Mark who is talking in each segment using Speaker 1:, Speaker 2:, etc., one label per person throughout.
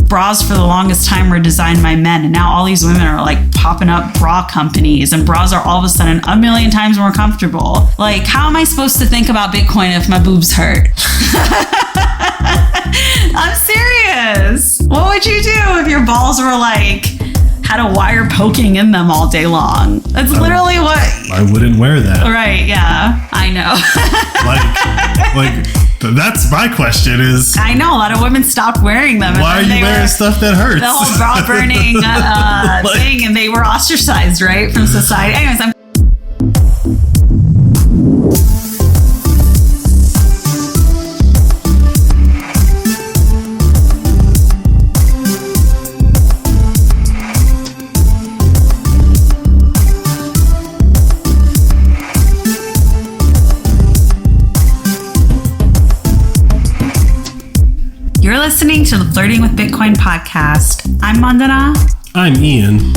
Speaker 1: bras for the longest time were designed by men, and now all these women are like popping up bra companies, and bras are all of a sudden a million times more comfortable. Like, how am I supposed to think about Bitcoin if my boobs hurt? I'm serious. What would you do if your balls were like had a wire poking in them all day long? That's literally what...
Speaker 2: I wouldn't wear that.
Speaker 1: Right, yeah. I know.
Speaker 2: That's my question is...
Speaker 1: I know, a lot of women stopped wearing them.
Speaker 2: Why are you wearing stuff that hurts?
Speaker 1: The whole bra burning thing, and they were ostracized, right, from society. Anyways, You're listening to the Flirting with Bitcoin podcast. I'm Mandana.
Speaker 2: I'm Ian.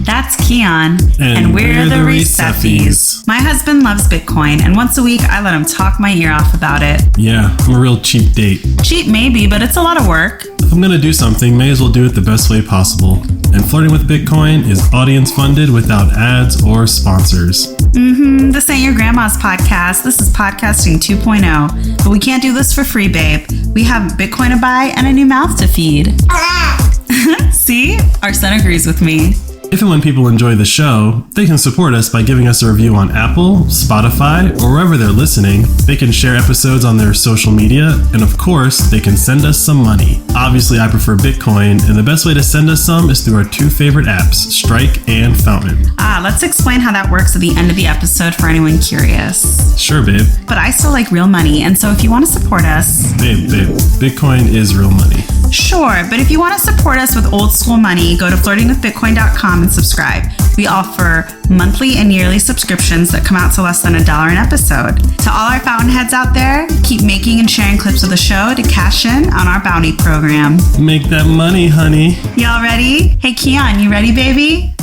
Speaker 1: That's Keon.
Speaker 2: And we're the Receffies.
Speaker 1: My husband loves Bitcoin, and once a week I let him talk my ear off about it.
Speaker 2: Yeah, I'm a real cheap date.
Speaker 1: Cheap maybe, but it's a lot of work.
Speaker 2: If I'm going to do something, may as well do it the best way possible. And Flirting with Bitcoin is audience funded without ads or sponsors.
Speaker 1: This ain't your grandma's podcast. This is podcasting 2.0. But we can't do this for free, babe. We have Bitcoin to buy and a new mouth to feed. See? Our son agrees with me.
Speaker 2: If and when people enjoy the show, they can support us by giving us a review on Apple, Spotify, or wherever they're listening. They can share episodes on their social media, and of course, they can send us some money. Obviously, I prefer Bitcoin, and the best way to send us some is through our two favorite apps, Strike and Fountain.
Speaker 1: Let's explain how that works at the end of the episode for anyone curious.
Speaker 2: Sure, babe.
Speaker 1: But I still like real money, and so if you want to support us...
Speaker 2: Babe, Bitcoin is real money.
Speaker 1: Sure, but if you want to support us with old school money, go to flirtingwithbitcoin.com and subscribe. We offer monthly and yearly subscriptions that come out to less than $1 an episode. To all our fountainheads out there, keep making and sharing clips of the show to cash in on our bounty program.
Speaker 2: Make that money, honey.
Speaker 1: Y'all ready? Hey, Keon, you ready, baby?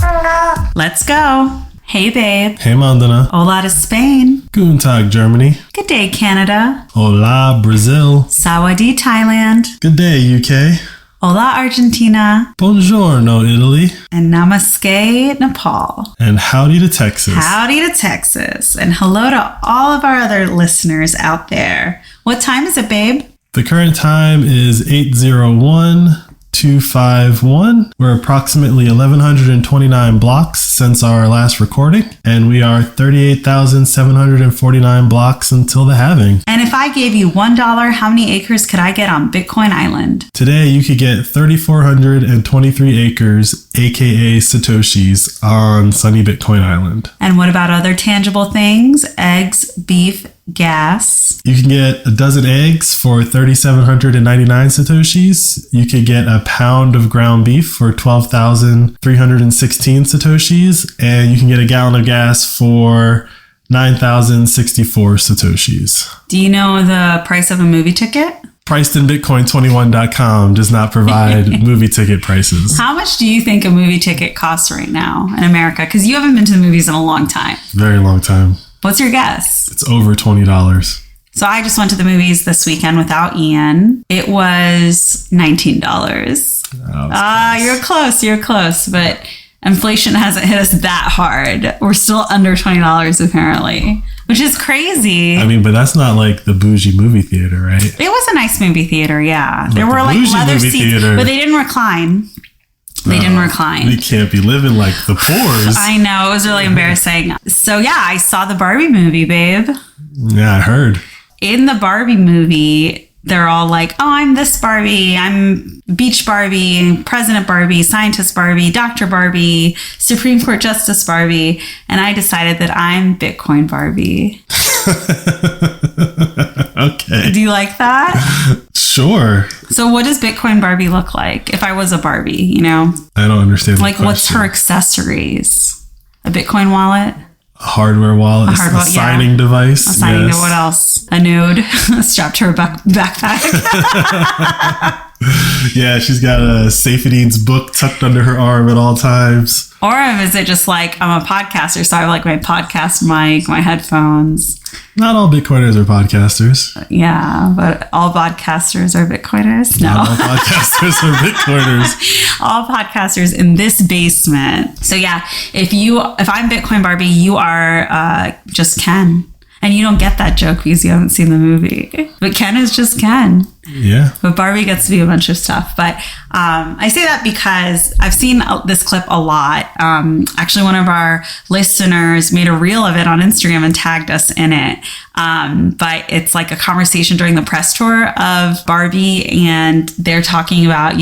Speaker 1: Let's go. Hey, babe.
Speaker 2: Hey, Mandana.
Speaker 1: Hola to Spain.
Speaker 2: Guten Tag, Germany.
Speaker 1: Good day, Canada.
Speaker 2: Hola, Brazil.
Speaker 1: Sawadee, Thailand.
Speaker 2: Good day, UK.
Speaker 1: Hola, Argentina.
Speaker 2: Buongiorno, Italy.
Speaker 1: And namaste, Nepal.
Speaker 2: And howdy to Texas.
Speaker 1: Howdy to Texas. And hello to all of our other listeners out there. What time is it, babe?
Speaker 2: The current time is 8:01:251. We're approximately 1,129 blocks since our last recording, and we are 38,749 blocks until the halving.
Speaker 1: And if I gave you $1, how many acres could I get on Bitcoin Island?
Speaker 2: Today, you could get 3,423 acres, aka Satoshis, on sunny Bitcoin Island.
Speaker 1: And what about other tangible things? Eggs, beef, gas?
Speaker 2: You can get a dozen eggs for 3,799 Satoshis. You could get a pound of ground beef for 12,316 Satoshis. And you can get a gallon of gas for 9,064 Satoshis.
Speaker 1: Do you know the price of a movie ticket?
Speaker 2: PricedInBitcoin21.com does not provide movie ticket prices.
Speaker 1: How much do you think a movie ticket costs right now in America? Because you haven't been to the movies in a long time.
Speaker 2: Very long time.
Speaker 1: What's your guess?
Speaker 2: It's over $20.
Speaker 1: So I just went to the movies this weekend without Ian. It was $19. You're close, but inflation hasn't hit us that hard. We're still under $20 apparently, which is crazy.
Speaker 2: I mean, but that's not like the bougie movie theater, right?
Speaker 1: It was a nice movie theater, yeah. There were like leather seats, but they didn't recline. They didn't recline.
Speaker 2: You can't be living like the poors.
Speaker 1: I know, it was really embarrassing. So yeah, I saw the Barbie movie, babe.
Speaker 2: Yeah, I heard.
Speaker 1: In the Barbie movie, they're all like, oh, I'm this Barbie, I'm Beach Barbie, President Barbie, Scientist Barbie, Dr. Barbie, Supreme Court Justice Barbie. And I decided that I'm Bitcoin Barbie.
Speaker 2: Okay.
Speaker 1: Do you like that?
Speaker 2: Sure.
Speaker 1: So what does Bitcoin Barbie look like if I was a Barbie, you know?
Speaker 2: I don't understand.
Speaker 1: Like, what's her accessories? A Bitcoin wallet?
Speaker 2: A hardware wallet, a signing device.
Speaker 1: A signing to what else? A node strapped to her backpack.
Speaker 2: Yeah, she's got a Safedine's book tucked under her arm at all times.
Speaker 1: Or is it just like, I'm a podcaster, so I have like my podcast mic, my headphones.
Speaker 2: Not all Bitcoiners are podcasters.
Speaker 1: Yeah, but all podcasters are Bitcoiners? No.
Speaker 2: Not all podcasters are Bitcoiners.
Speaker 1: All podcasters in this basement. So yeah, if I'm Bitcoin Barbie, you are just Ken. And you don't get that joke because you haven't seen the movie. But Ken is just Ken.
Speaker 2: Yeah.
Speaker 1: But Barbie gets to be a bunch of stuff. But I say that because I've seen this clip a lot. Actually, one of our listeners made a reel of it on Instagram and tagged us in it. But it's like a conversation during the press tour of Barbie. And they're talking about,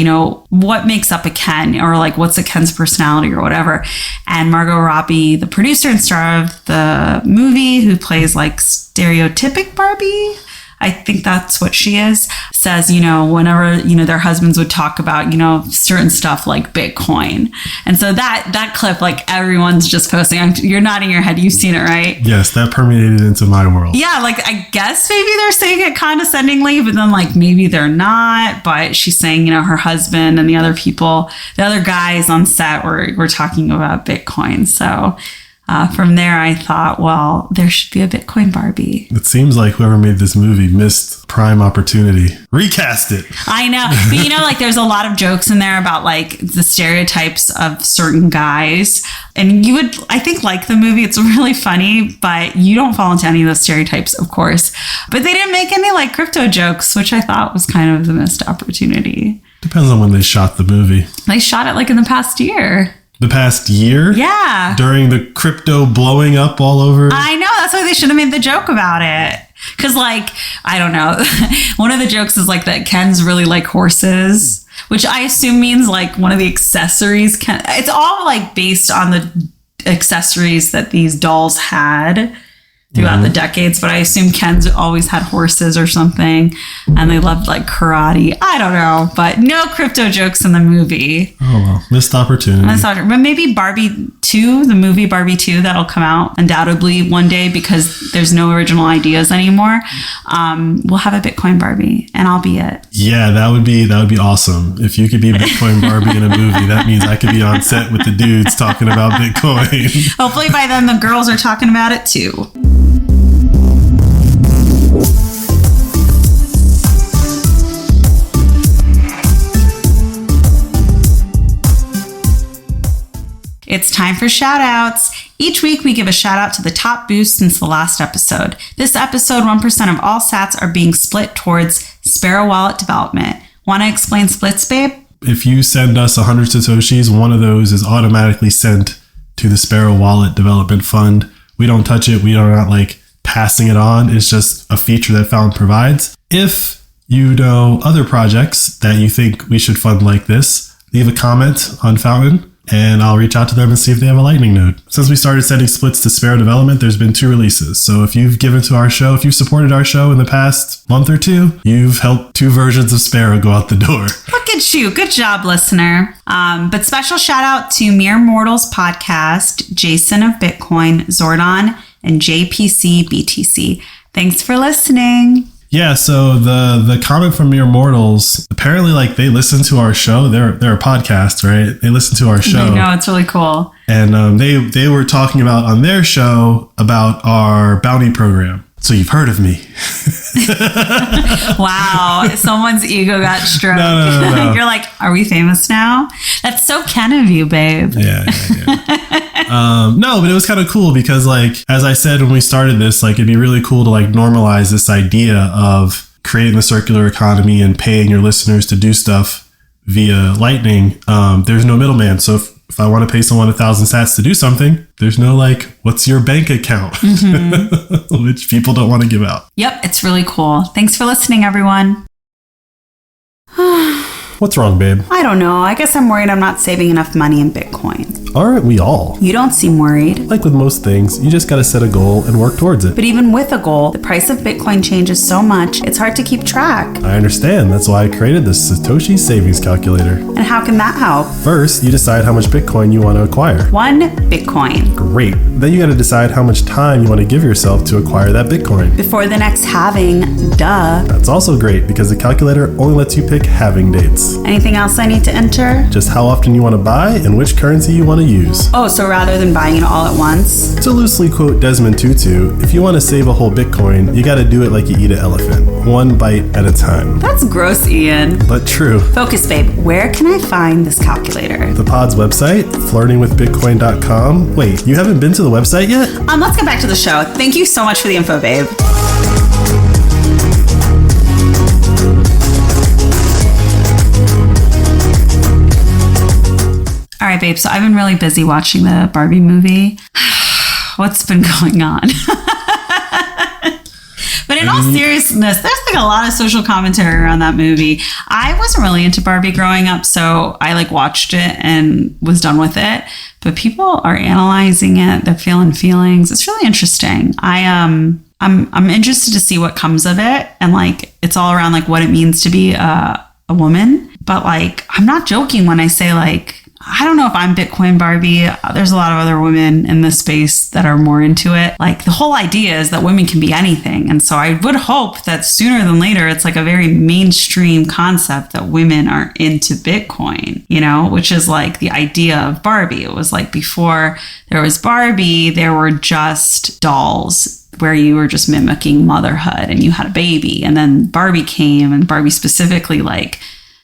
Speaker 1: what makes up a Ken, or like what's a Ken's personality or whatever. And Margot Robbie, the producer and star of the movie, who plays like stereotypic Barbie, I think that's what she is, says, whenever, their husbands would talk about, certain stuff like Bitcoin. And so that clip, like everyone's just posting. You're nodding your head. You've seen it, right?
Speaker 2: Yes, that permeated into my world.
Speaker 1: Yeah, like I guess maybe they're saying it condescendingly, but then like maybe they're not. But she's saying, her husband and the other guys on set were talking about Bitcoin. So from there, I thought, well, there should be a Bitcoin Barbie.
Speaker 2: It seems like whoever made this movie missed prime opportunity. Recast it.
Speaker 1: I know. But like there's a lot of jokes in there about like the stereotypes of certain guys. And you would, I think, like the movie. It's really funny, but you don't fall into any of those stereotypes, of course. But they didn't make any like crypto jokes, which I thought was kind of the missed opportunity.
Speaker 2: Depends on when they shot the movie.
Speaker 1: They shot it like in the past year.
Speaker 2: The past year?
Speaker 1: Yeah.
Speaker 2: During the crypto blowing up all over?
Speaker 1: I know. That's why they should have made the joke about it. Because, like, I don't know. One of the jokes is, like, that Ken's really like horses, which I assume means, like, one of the accessories. It's all, like, based on the accessories that these dolls had throughout the decades, but I assume Ken's always had horses or something, and they loved like karate. I don't know, but no crypto jokes in the movie.
Speaker 2: Oh well, missed opportunity.
Speaker 1: But maybe Barbie 2, the movie Barbie 2, that'll come out undoubtedly one day because there's no original ideas anymore. We'll have a Bitcoin Barbie, and I'll be it.
Speaker 2: Yeah, that would be awesome. If you could be Bitcoin Barbie in a movie, that means I could be on set with the dudes talking about Bitcoin.
Speaker 1: Hopefully by then the girls are talking about it too. It's time for shout outs. Each week we give a shout out to the top boost since the last episode. This episode, 1% of all sats are being split towards Sparrow Wallet development. Want to explain splits, babe?
Speaker 2: If you send us 100 Satoshis, one of those is automatically sent to the Sparrow Wallet Development Fund. We don't touch it. We are not like passing it on. It's just a feature that Fountain provides. If you know other projects that you think we should fund like this, leave a comment on Fountain and I'll reach out to them and see if they have a Lightning node. Since we started sending splits to Sparrow Development, there's been 2 releases. So if you've given to our show, if you've supported our show in the past month or 2, you've helped 2 versions of Sparrow go out the door.
Speaker 1: Look at you. Good job, listener. But special shout out to Mere Mortals Podcast, Jason of Bitcoin, Zordon, and JPC BTC. Thanks for listening.
Speaker 2: Yeah, so the comment from Mere Mortals, apparently like they listen to our show. They're a podcast, right? They listen to our show.
Speaker 1: I know, it's really cool.
Speaker 2: And they were talking about on their show about our bounty program. So you've heard of me.
Speaker 1: Wow, someone's ego got stroked.
Speaker 2: No.
Speaker 1: You're like, are we famous now? That's so Ken of you, babe.
Speaker 2: Yeah. No, but it was kind of cool because, like, as I said when we started this, like, it'd be really cool to like normalize this idea of creating the circular economy and paying your listeners to do stuff via Lightning. There's no middleman. So if I want to pay someone 1,000 sats to do something, there's no like, what's your bank account? Which people don't want to give out.
Speaker 1: Yep, it's really cool. Thanks for listening, everyone.
Speaker 2: What's wrong, babe?
Speaker 1: I don't know. I guess I'm worried I'm not saving enough money in Bitcoin.
Speaker 2: Aren't we all?
Speaker 1: You don't seem worried.
Speaker 2: Like with most things, you just gotta set a goal and work towards it.
Speaker 1: But even with a goal, the price of Bitcoin changes so much, it's hard to keep track.
Speaker 2: I understand. That's why I created this Satoshi savings calculator.
Speaker 1: And how can that help?
Speaker 2: First, you decide how much Bitcoin you want to acquire.
Speaker 1: 1 Bitcoin.
Speaker 2: Great. Then you gotta decide how much time you want to give yourself to acquire that Bitcoin.
Speaker 1: Before the next halving, duh.
Speaker 2: That's also great because the calculator only lets you pick halving dates.
Speaker 1: Anything else I need to enter?
Speaker 2: Just how often you want to buy and which currency you want to use.
Speaker 1: Oh, so rather than buying it all at once?
Speaker 2: To loosely quote Desmond Tutu, if you want to save a whole Bitcoin, you gotta do it like you eat an elephant, one bite at a time.
Speaker 1: That's gross, Ian.
Speaker 2: But true.
Speaker 1: Focus, babe. Where can I find this calculator?
Speaker 2: The pod's website, flirtingwithbitcoin.com. Wait, you haven't been to the website yet?
Speaker 1: Let's get back to the show. Thank you so much for the info, babe. All right, babe. So I've been really busy watching the Barbie movie. What's been going on? But in all seriousness, there's like a lot of social commentary around that movie. I wasn't really into Barbie growing up, so I like watched it and was done with it. But people are analyzing it. They're feeling feelings. It's really interesting. I'm interested to see what comes of it, and like it's all around like what it means to be a woman. But like I'm not joking when I say like I don't know if I'm Bitcoin Barbie. There's a lot of other women in this space that are more into it. Like the whole idea is that women can be anything. And so I would hope that sooner than later, it's like a very mainstream concept that women are into Bitcoin, you know, which is like the idea of Barbie. It was like before there was Barbie, there were just dolls where you were just mimicking motherhood and you had a baby. And then Barbie came, and Barbie specifically like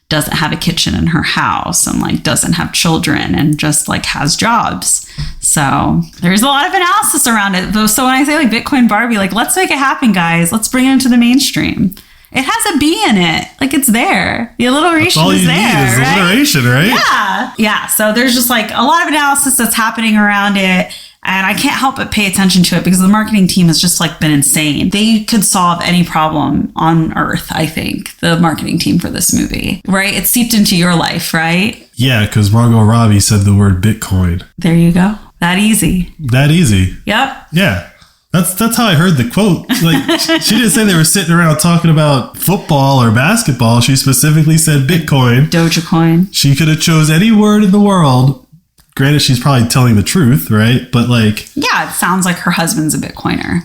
Speaker 1: doesn't have a kitchen in her house and like doesn't have children and just like has jobs. So there's a lot of analysis around it. So when I say like Bitcoin Barbie, like let's make it happen, guys. Let's bring it into the mainstream. It has a B in it. Like it's there. The alliteration is there.
Speaker 2: All you need is alliteration, right?
Speaker 1: Yeah. Yeah. So there's just like a lot of analysis that's happening around it. And I can't help but pay attention to it because the marketing team has just like been insane. They could solve any problem on earth, I think, the marketing team for this movie, right? It's seeped into your life, right?
Speaker 2: Yeah, because Margot Robbie said the word Bitcoin.
Speaker 1: There you go. That easy.
Speaker 2: That easy.
Speaker 1: Yep.
Speaker 2: Yeah. That's how I heard the quote. Like she didn't say they were sitting around talking about football or basketball. She specifically said Bitcoin.
Speaker 1: Dogecoin.
Speaker 2: She could have chose any word in the world. Granted, she's probably telling the truth, right? But like...
Speaker 1: Yeah, it sounds like her husband's a Bitcoiner.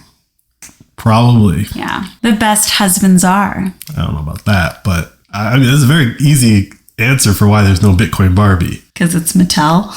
Speaker 2: Probably.
Speaker 1: Yeah. The best husbands are.
Speaker 2: I don't know about that, but I mean, that's a very easy answer for why there's no Bitcoin Barbie.
Speaker 1: Because it's Mattel?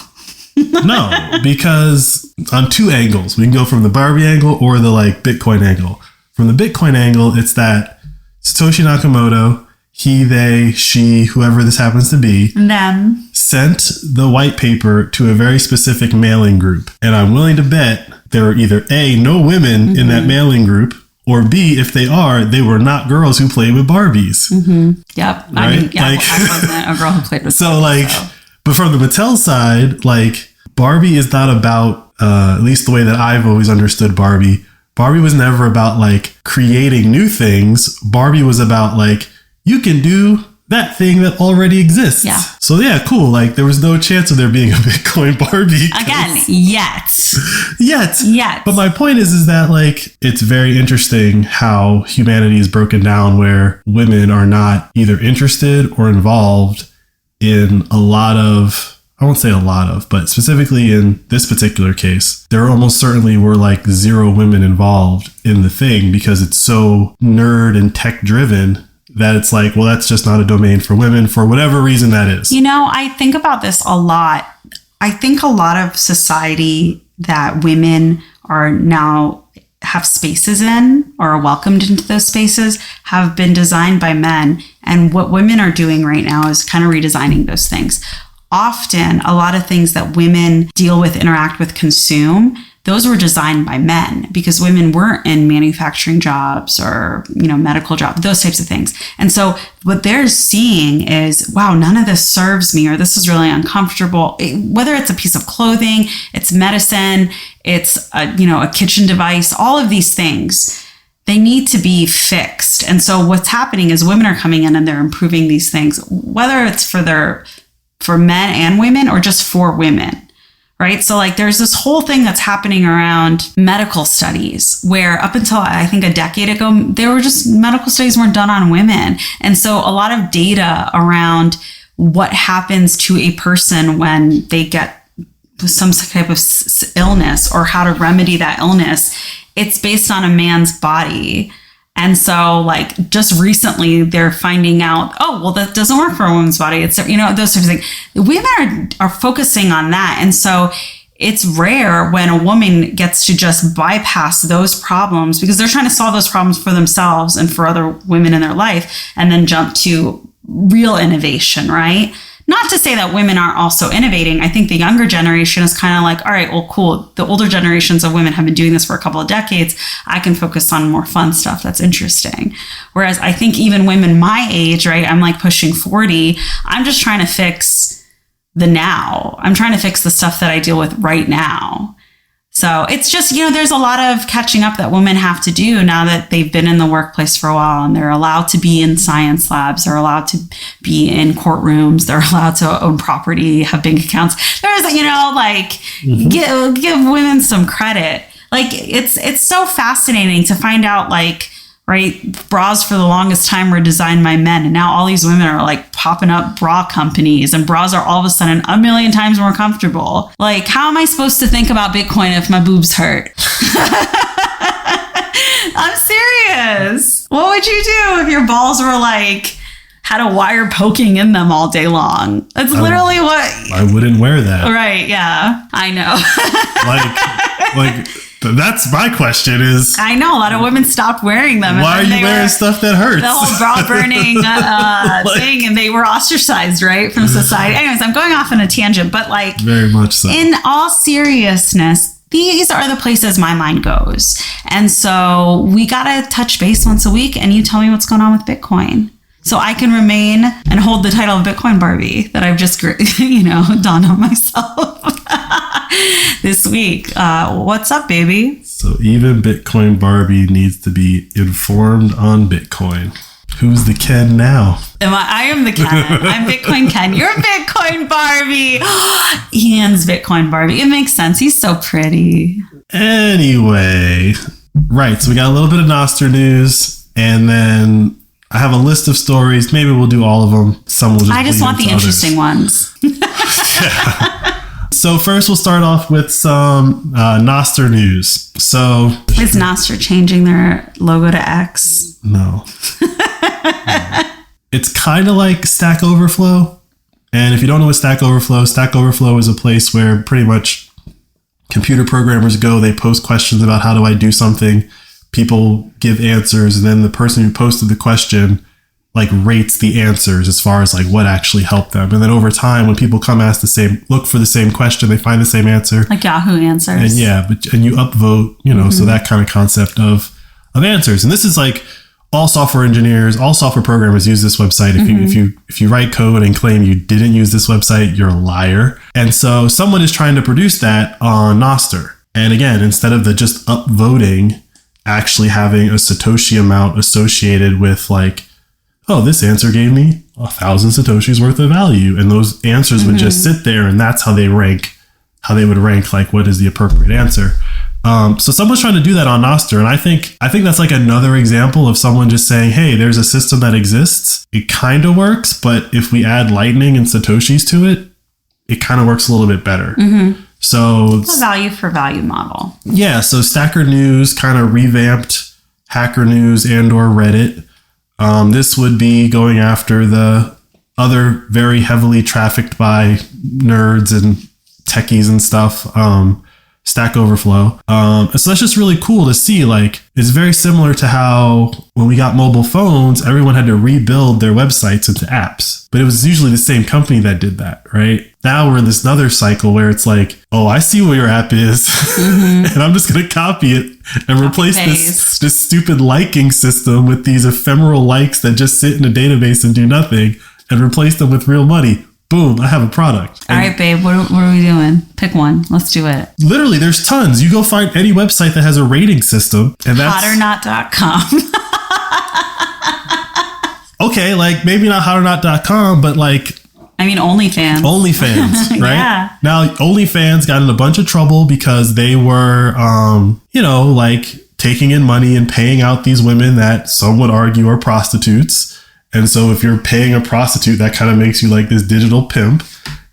Speaker 2: No, because on two angles. We can go from the Barbie angle or the like Bitcoin angle. From the Bitcoin angle, it's that Satoshi Nakamoto, he, they, she, whoever this happens to be,
Speaker 1: them,
Speaker 2: sent the white paper to a very specific mailing group. And I'm willing to bet there are either A, no women in that mailing group, or B, if they are, they were not girls who played with Barbies.
Speaker 1: Mm-hmm. Yep.
Speaker 2: Right?
Speaker 1: I mean, yeah,
Speaker 2: like,
Speaker 1: I wasn't a girl who played with
Speaker 2: so
Speaker 1: Barbies,
Speaker 2: like,
Speaker 1: so.
Speaker 2: But from the Mattel side, like, Barbie is not about, at least the way that I've always understood Barbie, Barbie was never about like creating new things. Barbie was about like, you can do that thing that already exists.
Speaker 1: Yeah.
Speaker 2: So yeah, cool. Like there was no chance of there being a Bitcoin Barbie.
Speaker 1: Again, yet.
Speaker 2: Yet. But my point is that like, it's very interesting how humanity is broken down where women are not either interested or involved in a lot of, I won't say a lot of, but specifically in this particular case, there almost certainly were like 0 women involved in the thing because it's so nerd and tech driven that it's like, well, that's just not a domain for women for whatever reason that is.
Speaker 1: You know, I think about this a lot. I think a lot of society that women are now have spaces in or are welcomed into those spaces have been designed by men. And what women are doing right now is kind of redesigning those things. Often, a lot of things that women deal with, interact with, consume, those were designed by men because women weren't in manufacturing jobs or, you know, medical jobs, those types of things. And so what they're seeing is, wow, none of this serves me, or this is really uncomfortable. Whether it's a piece of clothing, it's medicine, it's a kitchen device, all of these things, they need to be fixed. And so what's happening is women are coming in and they're improving these things, whether it's for men and women or just for women. Right. So like there's this whole thing that's happening around medical studies where up until I think a decade ago, there were just medical studies weren't done on women. And so a lot of data around what happens to a person when they get some type of illness or how to remedy that illness, it's based on a man's body. And so like just recently they're finding out, oh, well, that doesn't work for a woman's body. It's, you know, those sorts of things. Women are focusing on that. And so it's rare when a woman gets to just bypass those problems because they're trying to solve those problems for themselves and for other women in their life and then jump to real innovation, right? Not to say that women aren't also innovating. I think the younger generation is kind of like, all right, well, cool. The older generations of women have been doing this for a couple of decades. I can focus on more fun stuff that's interesting. Whereas I think even women my age, right, I'm like pushing 40. I'm just trying to fix the now. I'm trying to fix the stuff that I deal with right now. So it's just, you know, there's a lot of catching up that women have to do now that they've been in the workplace for a while and they're allowed to be in science labs. They're allowed to be in courtrooms. They're allowed to own property, have bank accounts. There's, you know, like give women some credit. Like it's so fascinating to find out like, right, bras for the longest time were designed by men. And now all these women are like popping up bra companies and bras are all of a sudden a million times more comfortable. Like, how am I supposed to think about Bitcoin if my boobs hurt? I'm serious. What would you do if your balls were like, had a wire poking in them all day long? That's literally what...
Speaker 2: I wouldn't wear that.
Speaker 1: Right, yeah. I know.
Speaker 2: like... That's my question is...
Speaker 1: I know, a lot of women stopped wearing them.
Speaker 2: Why are you wearing stuff that hurts?
Speaker 1: The whole bra burning thing, and they were ostracized, right, from society. Anyways, I'm going off on a tangent, but like...
Speaker 2: Very much so.
Speaker 1: In all seriousness, these are the places my mind goes. And so we got to touch base once a week, and you tell me what's going on with Bitcoin. So I can remain and hold the title of Bitcoin Barbie that I've just, you know, dawned on myself this week. What's up, baby?
Speaker 2: So even Bitcoin Barbie needs to be informed on Bitcoin. Who's the Ken now?
Speaker 1: I am the Ken. I'm Bitcoin Ken. You're Bitcoin Barbie. Ian's Bitcoin Barbie. It makes sense. He's so pretty.
Speaker 2: Anyway, right. So we got a little bit of Nostr news, and then I have a list of stories. Maybe we'll do all of them. Some will just.
Speaker 1: I just want the interesting ones.
Speaker 2: Yeah. So first, we'll start off with some Nostr news. So
Speaker 1: is Nostr changing their logo to X?
Speaker 2: No. It's kind of like Stack Overflow. And if you don't know what Stack Overflow is a place where pretty much computer programmers go. They post questions about how do I do something. People give answers, and then the person who posted the question like rates the answers as far as like what actually helped them. And then over time, when people come look for the same question, they find the same answer.
Speaker 1: Like Yahoo Answers.
Speaker 2: And yeah, and you upvote, you know, so that kind of concept of answers. And this is like all software engineers, all software programmers use this website. If you write code and claim you didn't use this website, you're a liar. And so someone is trying to produce that on Nostr. And again, instead of the just upvoting, actually having a Satoshi amount associated with like, oh, this answer gave me 1,000 Satoshis worth of value. And those answers would just sit there, and that's how they would rank like what is the appropriate answer. So someone's trying to do that on Nostr. And I think that's like another example of someone just saying, hey, there's a system that exists. It kind of works, but if we add Lightning and Satoshis to it, it kind of works a little bit better. So
Speaker 1: it's a value for value model.
Speaker 2: Yeah. So Stacker News kind of revamped Hacker News and or Reddit. This would be going after the other very heavily trafficked by nerds and techies and stuff, Stack Overflow. So that's just really cool to see. Like, it's very similar to how when we got mobile phones, everyone had to rebuild their websites into apps. But it was usually the same company that did that, right? Now we're in this other cycle where it's like, oh, I see what your app is. And I'm just going to copy it and replace this stupid liking system with these ephemeral likes that just sit in a database and do nothing, and replace them with real money. boom, I have a product.
Speaker 1: All right, babe, what are we doing? Pick one. Let's do it.
Speaker 2: Literally, there's tons. You go find any website that has a rating system, and that's
Speaker 1: hotornot.com.
Speaker 2: Okay, like maybe not hotornot.com, but like
Speaker 1: OnlyFans.
Speaker 2: OnlyFans, right?
Speaker 1: Yeah.
Speaker 2: Now, OnlyFans got in a bunch of trouble because they were, like taking in money and paying out these women that some would argue are prostitutes. And so if you're paying a prostitute, that kind of makes you like this digital pimp.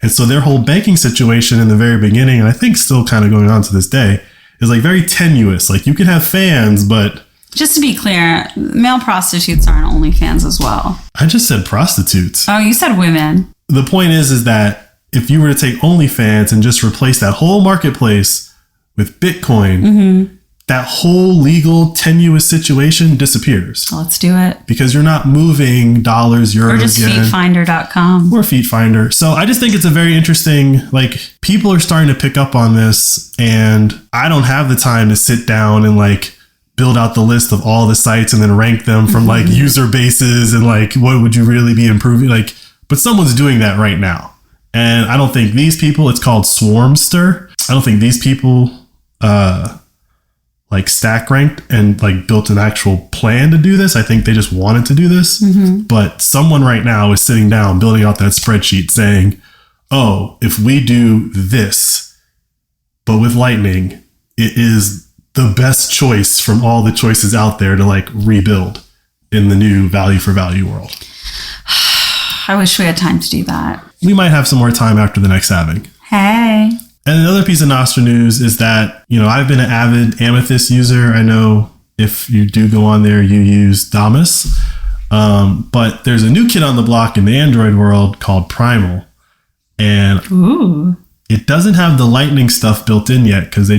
Speaker 2: And so their whole banking situation in the very beginning, and I think still kind of going on to this day, is like very tenuous. Like you can have fans, but...
Speaker 1: Just to be clear, male prostitutes are on OnlyFans as well.
Speaker 2: I just said prostitutes.
Speaker 1: Oh, you said women.
Speaker 2: The point is that if you were to take OnlyFans and just replace that whole marketplace with Bitcoin, that whole legal tenuous situation disappears.
Speaker 1: Let's do it.
Speaker 2: Because you're not moving dollars, euros,
Speaker 1: or just feetfinder.com.
Speaker 2: Or Feetfinder. So I just think it's a very interesting, like, people are starting to pick up on this, and I don't have the time to sit down and like build out the list of all the sites and then rank them from like user bases and like what would you really be improving, like, but someone's doing that right now. And I don't think these people, it's called Swarmster, I don't think these people like stack ranked and like built an actual plan to do this. I think they just wanted to do this. But someone right now is sitting down building out that spreadsheet saying, oh, if we do this but with Lightning, it is the best choice from all the choices out there to like rebuild in the new value for value world.
Speaker 1: I wish we had time to do that.
Speaker 2: We might have some more time after the next halving.
Speaker 1: Hey.
Speaker 2: And another piece of Nostra news is that, I've been an avid Amethyst user. I know if you do go on there, you use Damus. But there's a new kid on the block in the Android world called Primal. And it doesn't have the Lightning stuff built in yet because they're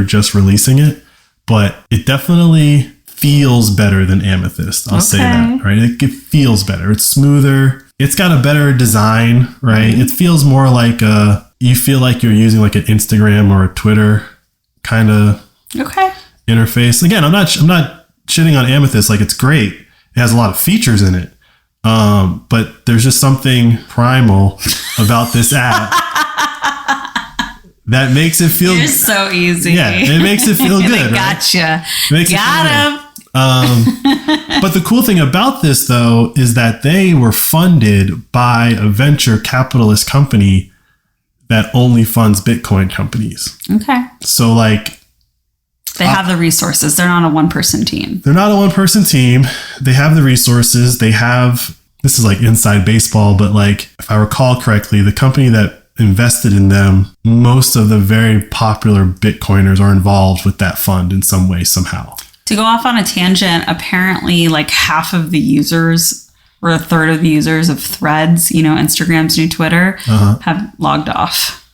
Speaker 2: just releasing it. But it definitely feels better than Amethyst. I'll say that, right? It feels better. It's smoother. It's got a better design, right? It feels more like you feel like you're using like an Instagram or a Twitter kind of interface. Again, I'm not shitting on Amethyst. Like, it's great. It has a lot of features in it. But there's just something primal about this app that makes it feel...
Speaker 1: You're so easy.
Speaker 2: Yeah, it makes it feel good,
Speaker 1: Gotcha.
Speaker 2: Right?
Speaker 1: Got him.
Speaker 2: But the cool thing about this, though, is that they were funded by a venture capitalist company that only funds Bitcoin companies. Okay. So, like...
Speaker 1: They have the resources. They're not a one-person team.
Speaker 2: They're not a one-person team. They have the resources. They have... This is like inside baseball, but like, if I recall correctly, the company that invested in them, most of the very popular Bitcoiners are involved with that fund in some way, somehow.
Speaker 1: To go off on a tangent, apparently like half of the users or a third of the users of Threads, Instagram's new Twitter, have logged off.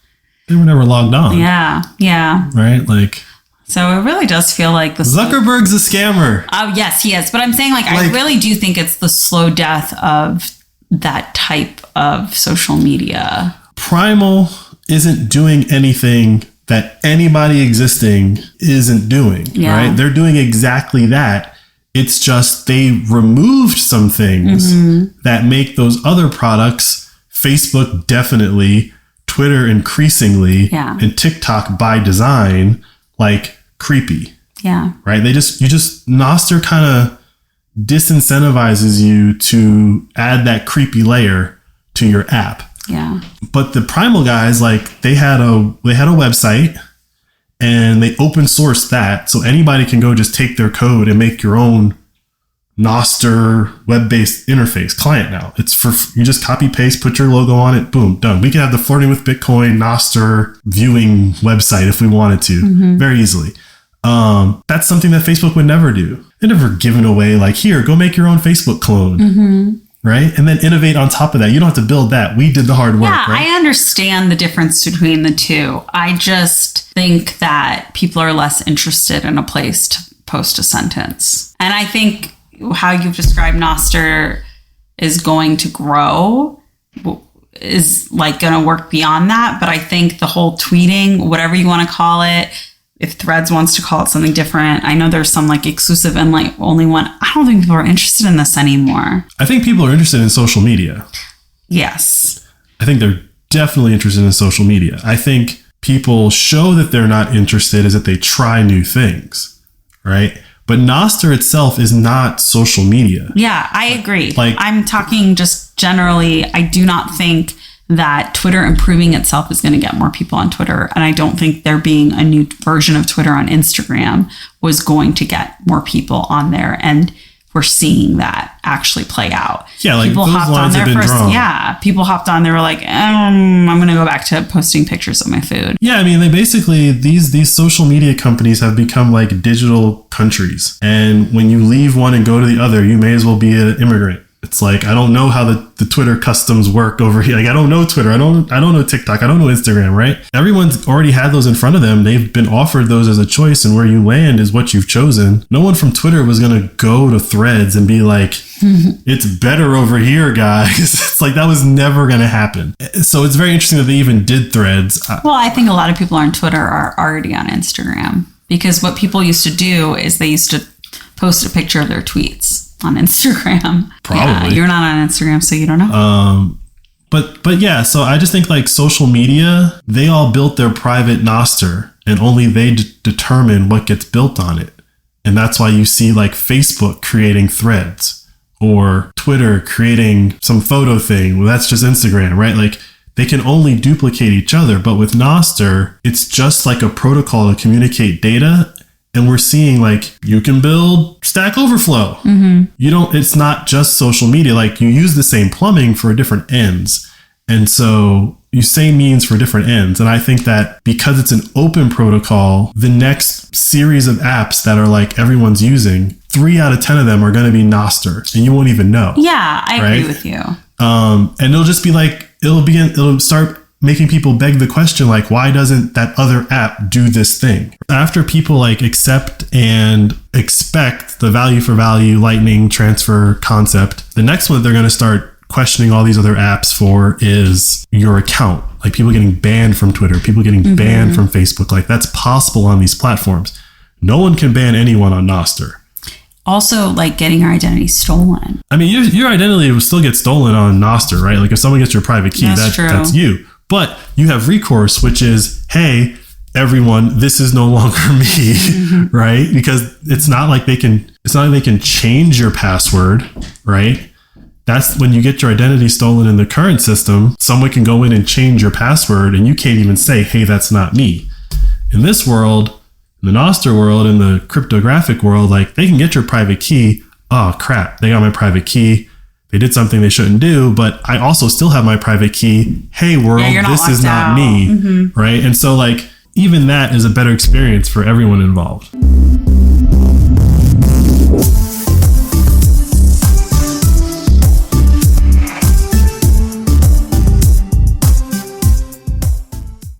Speaker 2: They were never logged on.
Speaker 1: Yeah.
Speaker 2: Right? Like...
Speaker 1: So it really does feel like...
Speaker 2: Zuckerberg's a scammer.
Speaker 1: Oh, yes, he is. But I'm saying I really do think it's the slow death of that type of social media.
Speaker 2: Primal isn't doing anything that anybody existing isn't doing, right? They're doing exactly that. It's just they removed some things that make those other products, Facebook definitely, Twitter increasingly, and TikTok by design, like creepy. Yeah. Right? Nostr kind of disincentivizes you to add that creepy layer to your app. Yeah. But the Primal guys, like, they had a website and they open sourced that, so anybody can go just take their code and make your own Nostr web-based interface client now. It's you just copy paste, put your logo on it, boom, done. We can have the Flirting with Bitcoin Nostr viewing website if we wanted to, very easily. That's something that Facebook would never do. They're never given away like, here, go make your own Facebook clone. Right? And then innovate on top of that. You don't have to build that. We did the hard work.
Speaker 1: Yeah,
Speaker 2: right?
Speaker 1: I understand the difference between the two. I just think that people are less interested in a place to post a sentence. And I think how you've described Nostr is going to grow is like going to work beyond that. But I think the whole tweeting, whatever you want to call it, if Threads wants to call it something different, I know there's some like exclusive and like only one. I don't think people are interested in this anymore.
Speaker 2: I think people are interested in social media.
Speaker 1: Yes.
Speaker 2: I think they're definitely interested in social media. I think people show that they're not interested is that they try new things, right? But Nostr itself is not social media.
Speaker 1: Yeah, I agree. Like, I'm talking just generally. I do not think that Twitter improving itself is going to get more people on Twitter. And I don't think there being a new version of Twitter on Instagram was going to get more people on there. And we're seeing that actually play out.
Speaker 2: Yeah, like
Speaker 1: people
Speaker 2: those
Speaker 1: hopped
Speaker 2: lines
Speaker 1: on
Speaker 2: have
Speaker 1: there
Speaker 2: been
Speaker 1: first.
Speaker 2: drawn.
Speaker 1: Yeah, people hopped on. They were like, I'm going to go back to posting pictures of my food.
Speaker 2: Yeah, I mean, they basically, these social media companies have become like digital countries. And when you leave one and go to the other, you may as well be an immigrant. It's like, I don't know how the Twitter customs work over here. Like, I don't know Twitter. I don't know TikTok. I don't know Instagram, right? Everyone's already had those in front of them. They've been offered those as a choice, and where you land is what you've chosen. No one from Twitter was going to go to Threads and be like, it's better over here, guys. It's like, that was never going to happen. So it's very interesting that they even did Threads.
Speaker 1: Well, I think a lot of people on Twitter are already on Instagram, because what people used to do is they used to post a picture of their tweets on Instagram.
Speaker 2: Probably.
Speaker 1: Yeah, you're not on Instagram, so you don't know.
Speaker 2: But yeah, so I just think like social media, they all built their private Nostr, and only they determine what gets built on it. And that's why you see like Facebook creating Threads, or Twitter creating some photo thing. Well, that's just Instagram, right? Like, they can only duplicate each other. But with Nostr, it's just like a protocol to communicate data. And we're seeing like, you can build Stack Overflow. It's not just social media. Like, you use the same plumbing for different ends. And so you same means for different ends. And I think that because it's an open protocol, the next series of apps that are like everyone's using, 3 out of 10 of them are going to be Nostr, and you won't even know.
Speaker 1: Yeah, I agree with you.
Speaker 2: And it'll just be like, it'll start making people beg the question, like, why doesn't that other app do this thing? After people like accept and expect the value for value Lightning transfer concept, the next one that they're going to start questioning all these other apps for is your account. Like, people getting banned from Twitter, people getting banned from Facebook. Like, that's possible on these platforms. No one can ban anyone on Nostr.
Speaker 1: Also, like, getting your identity stolen.
Speaker 2: I mean, your identity will still get stolen on Nostr, right? Like, if someone gets your private key, that's you. But you have recourse, which is, hey, everyone, this is no longer me, right? Because it's not like they can change your password, right? That's when you get your identity stolen in the current system, someone can go in and change your password, and you can't even say, hey, that's not me. In this world, in the Nostr world, in the cryptographic world, like, they can get your private key. Oh, crap, they got my private key. They did something they shouldn't do, but I also still have my private key. Hey, world, this is not me, right? And so, like, even that is a better experience for everyone involved.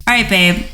Speaker 1: All right, babe.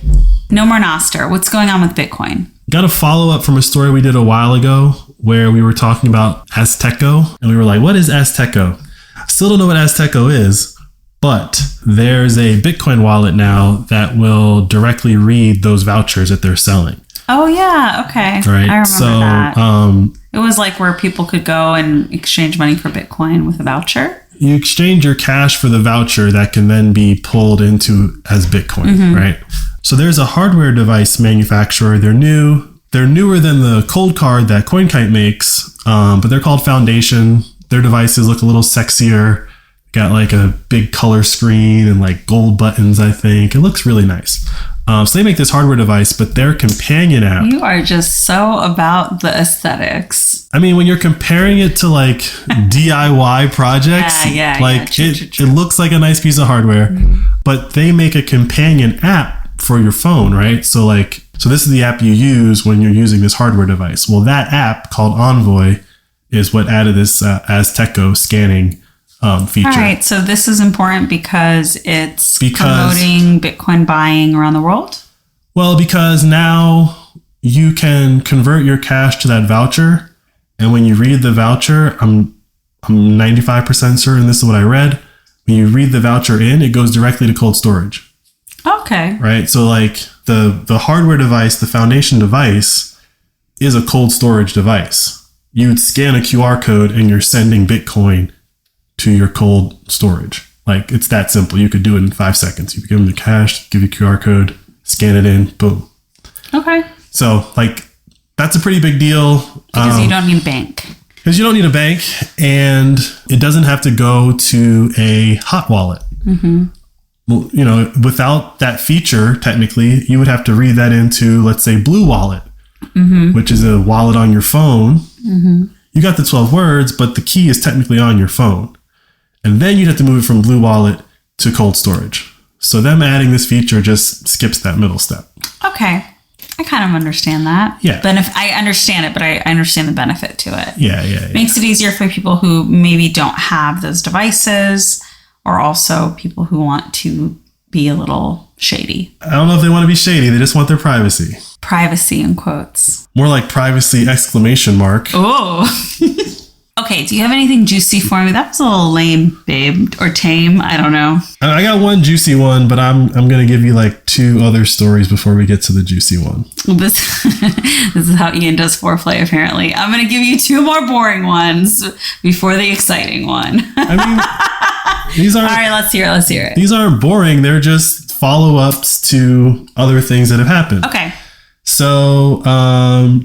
Speaker 1: No more Nostr. What's going on with Bitcoin?
Speaker 2: Got a follow-up from a story we did a while ago where we were talking about Azteco, and we were like, what is Azteco? I still don't know what Azteco is, but there's a Bitcoin wallet now that will directly read those vouchers that they're selling.
Speaker 1: Oh, yeah. Okay.
Speaker 2: Right.
Speaker 1: I remember that.
Speaker 2: It
Speaker 1: was like where people could go and exchange money for Bitcoin with a voucher.
Speaker 2: You exchange your cash for the voucher that can then be pulled into as Bitcoin, right? So there's a hardware device manufacturer. They're new. They're newer than the cold card that CoinKite makes, but they're called Foundation. Their devices look a little sexier. Got like a big color screen and like gold buttons, I think. It looks really nice. So they make this hardware device, but their companion app...
Speaker 1: You are just so about the aesthetics.
Speaker 2: I mean, when you're comparing it to like DIY projects, it looks like a nice piece of hardware, but they make a companion app for your phone, right? So this is the app you use when you're using this hardware device. Well, that app called Envoy is what added this Azteco scanning feature.
Speaker 1: All right, so this is important because it's promoting Bitcoin buying around the world?
Speaker 2: Well, because now you can convert your cash to that voucher, and when you read the voucher, I'm 95% certain this is what I read. When you read the voucher in, it goes directly to cold storage.
Speaker 1: Okay.
Speaker 2: Right? So like the hardware device, the Foundation device, is a cold storage device. You'd scan a QR code and you're sending Bitcoin to your cold storage. Like, it's that simple. You could do it in 5 seconds. You could give them the cash, give you a QR code, scan it in, boom.
Speaker 1: Okay.
Speaker 2: So, like, that's a pretty big deal.
Speaker 1: Because you don't need a bank.
Speaker 2: Because you don't need a bank, and it doesn't have to go to a hot wallet. Mm-hmm. Well, you know, without that feature, technically, you would have to read that into, let's say, Blue Wallet, which is a wallet on your phone. Mm-hmm. You got the 12 words, but the key is technically on your phone. And then you'd have to move it from Blue Wallet to cold storage. So them adding this feature just skips that middle step.
Speaker 1: Okay. I kind of understand that.
Speaker 2: Yeah.
Speaker 1: I understand it, but I understand the benefit to it.
Speaker 2: Yeah.
Speaker 1: Makes it easier for people who maybe don't have those devices, or also people who want to be a little shady.
Speaker 2: I don't know if they want to be shady. They just want their privacy.
Speaker 1: Privacy in quotes.
Speaker 2: More like privacy exclamation mark.
Speaker 1: Oh. Okay, do you have anything juicy for me? That was a little lame, babe, or tame. I don't know.
Speaker 2: I got one juicy one, but I'm going to give you like 2 other stories before we get to the juicy one.
Speaker 1: This is how Ian does foreplay, apparently. I'm going to give you 2 more boring ones before the exciting one.
Speaker 2: I mean, these aren't...
Speaker 1: All right, let's hear it.
Speaker 2: These aren't boring. They're just follow-ups to other things that have happened.
Speaker 1: Okay.
Speaker 2: So,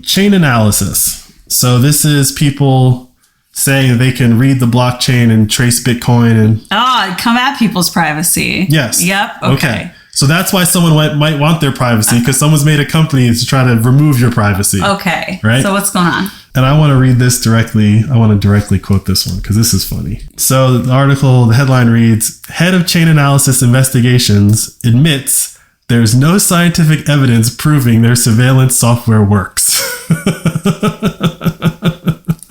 Speaker 2: chain analysis. So this is people saying they can read the blockchain and trace Bitcoin and...
Speaker 1: Oh, come at people's privacy.
Speaker 2: Yes.
Speaker 1: Yep. Okay.
Speaker 2: So that's why someone might want their privacy, because someone's made a company to try to remove your privacy.
Speaker 1: Okay.
Speaker 2: Right?
Speaker 1: So what's going on?
Speaker 2: And I want to read this directly. I want to directly quote this one because this is funny. So the article, the headline reads, Head of Chain Analysis Investigations admits there's no scientific evidence proving their surveillance software works.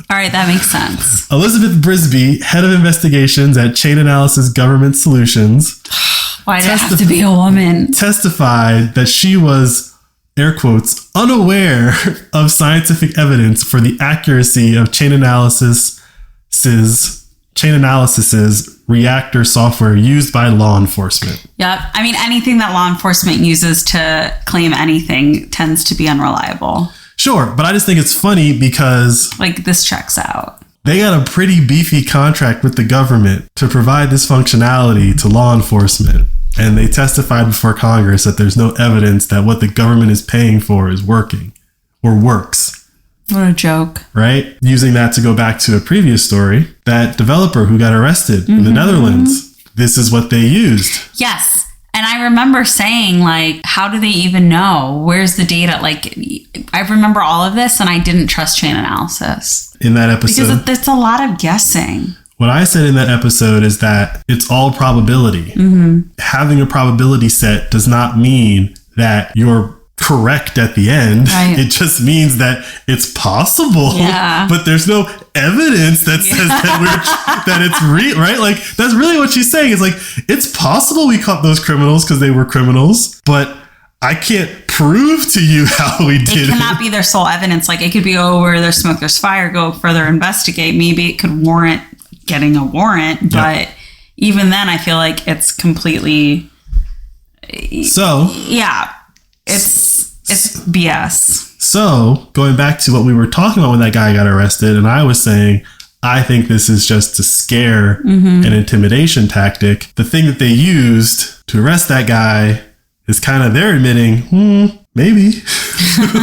Speaker 1: All right, that makes sense.
Speaker 2: Elizabeth Brisby, head of investigations at Chain Analysis Government Solutions,
Speaker 1: Why did it have to be a woman?
Speaker 2: testified that she was, air quotes, unaware of scientific evidence for the accuracy of Chain Analysis's reactor software used by law enforcement.
Speaker 1: Yep. I mean, anything that law enforcement uses to claim anything tends to be unreliable.
Speaker 2: Sure, but I just think it's funny because...
Speaker 1: Like, this checks out.
Speaker 2: They got a pretty beefy contract with the government to provide this functionality to law enforcement. And they testified before Congress that there's no evidence that what the government is paying for is working or works.
Speaker 1: What a joke.
Speaker 2: Right? Using that to go back to a previous story, that developer who got arrested in the Netherlands, this is what they used.
Speaker 1: Yes. And I remember saying, like, how do they even know? Where's the data? Like, I remember all of this, and I didn't trust chain analysis.
Speaker 2: In that episode.
Speaker 1: Because it's a lot of guessing.
Speaker 2: What I said in that episode is that it's all probability. Mm-hmm. Having a probability set does not mean that you're correct at the end. Right. It just means that it's possible, but there's no evidence that says that it's real, right? Like, that's really what she's saying. It's like, it's possible we caught those criminals because they were criminals, but I can't prove to you how we did it. It cannot
Speaker 1: be their sole evidence. Like, it could be, where there's smoke, there's fire, go further investigate. Maybe it could warrant getting a warrant, but even then I feel like it's completely...
Speaker 2: So...
Speaker 1: Yeah. It's BS.
Speaker 2: So, going back to what we were talking about when that guy got arrested, and I was saying, I think this is just to scare an intimidation tactic. The thing that they used to arrest that guy is kind of, they're admitting, maybe.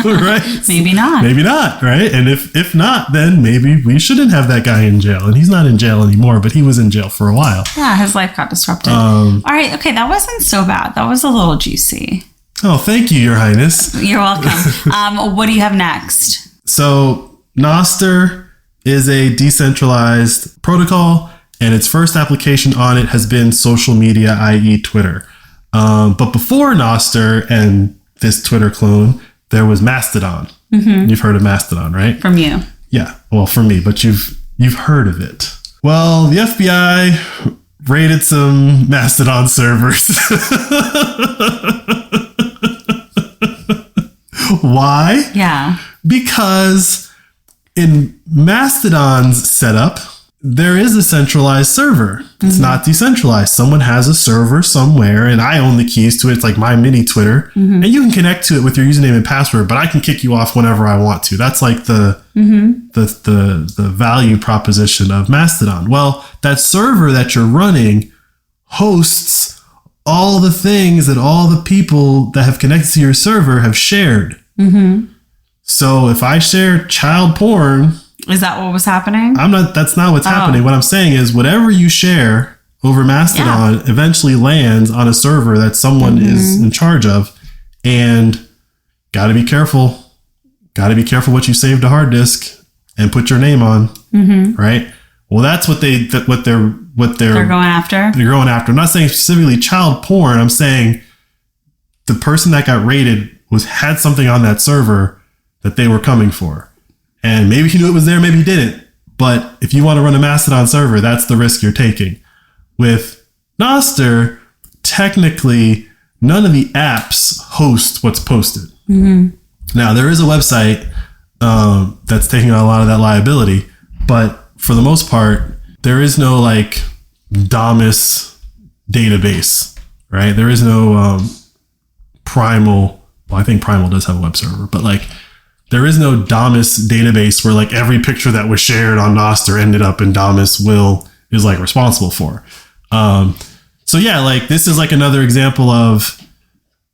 Speaker 2: Right?
Speaker 1: Maybe not.
Speaker 2: Maybe not, right? And if not, then maybe we shouldn't have that guy in jail. And he's not in jail anymore, but he was in jail for a while.
Speaker 1: Yeah, his life got disrupted. All right, okay, that wasn't so bad. That was a little juicy.
Speaker 2: Oh, thank you, Your Highness.
Speaker 1: You're welcome. What do you have next?
Speaker 2: So, Nostr is a decentralized protocol, and its first application on it has been social media, i.e. Twitter. But before Nostr and this Twitter clone, there was Mastodon. Mm-hmm. You've heard of Mastodon, right?
Speaker 1: From you.
Speaker 2: Yeah, well, from me, but you've heard of it. Well, the FBI raided some Mastodon servers. Why?
Speaker 1: Yeah.
Speaker 2: Because in Mastodon's setup, there is a centralized server. It's not decentralized. Someone has a server somewhere, and I own the keys to it. It's like my mini Twitter, and you can connect to it with your username and password, but I can kick you off whenever I want to. That's like the value proposition of Mastodon. Well, that server that you're running hosts all the things that all the people that have connected to your server have shared. Mm-hmm. So if I share child porn,
Speaker 1: is that what was happening?
Speaker 2: That's not what's happening. What I'm saying is whatever you share over Mastodon eventually lands on a server that someone is in charge of, and got to be careful. Got to be careful what you save to hard disk and put your name on, right? Well, that's what they're going after. They're going after. I'm not saying specifically child porn. I'm saying the person that got raided had something on that server that they were coming for, and maybe he knew it was there, maybe he didn't. But if you want to run a Mastodon server, that's the risk you're taking. With Nostr, technically, none of the apps host what's posted. Mm-hmm. Now, there is a website that's taking on a lot of that liability, but for the most part, there is no like DOMIS database, right? There is no Primal. Well, I think Primal does have a web server, but like there is no DOMIS database where like every picture that was shared on Nostr ended up in DOMIS is like responsible for. So yeah, like this is like another example of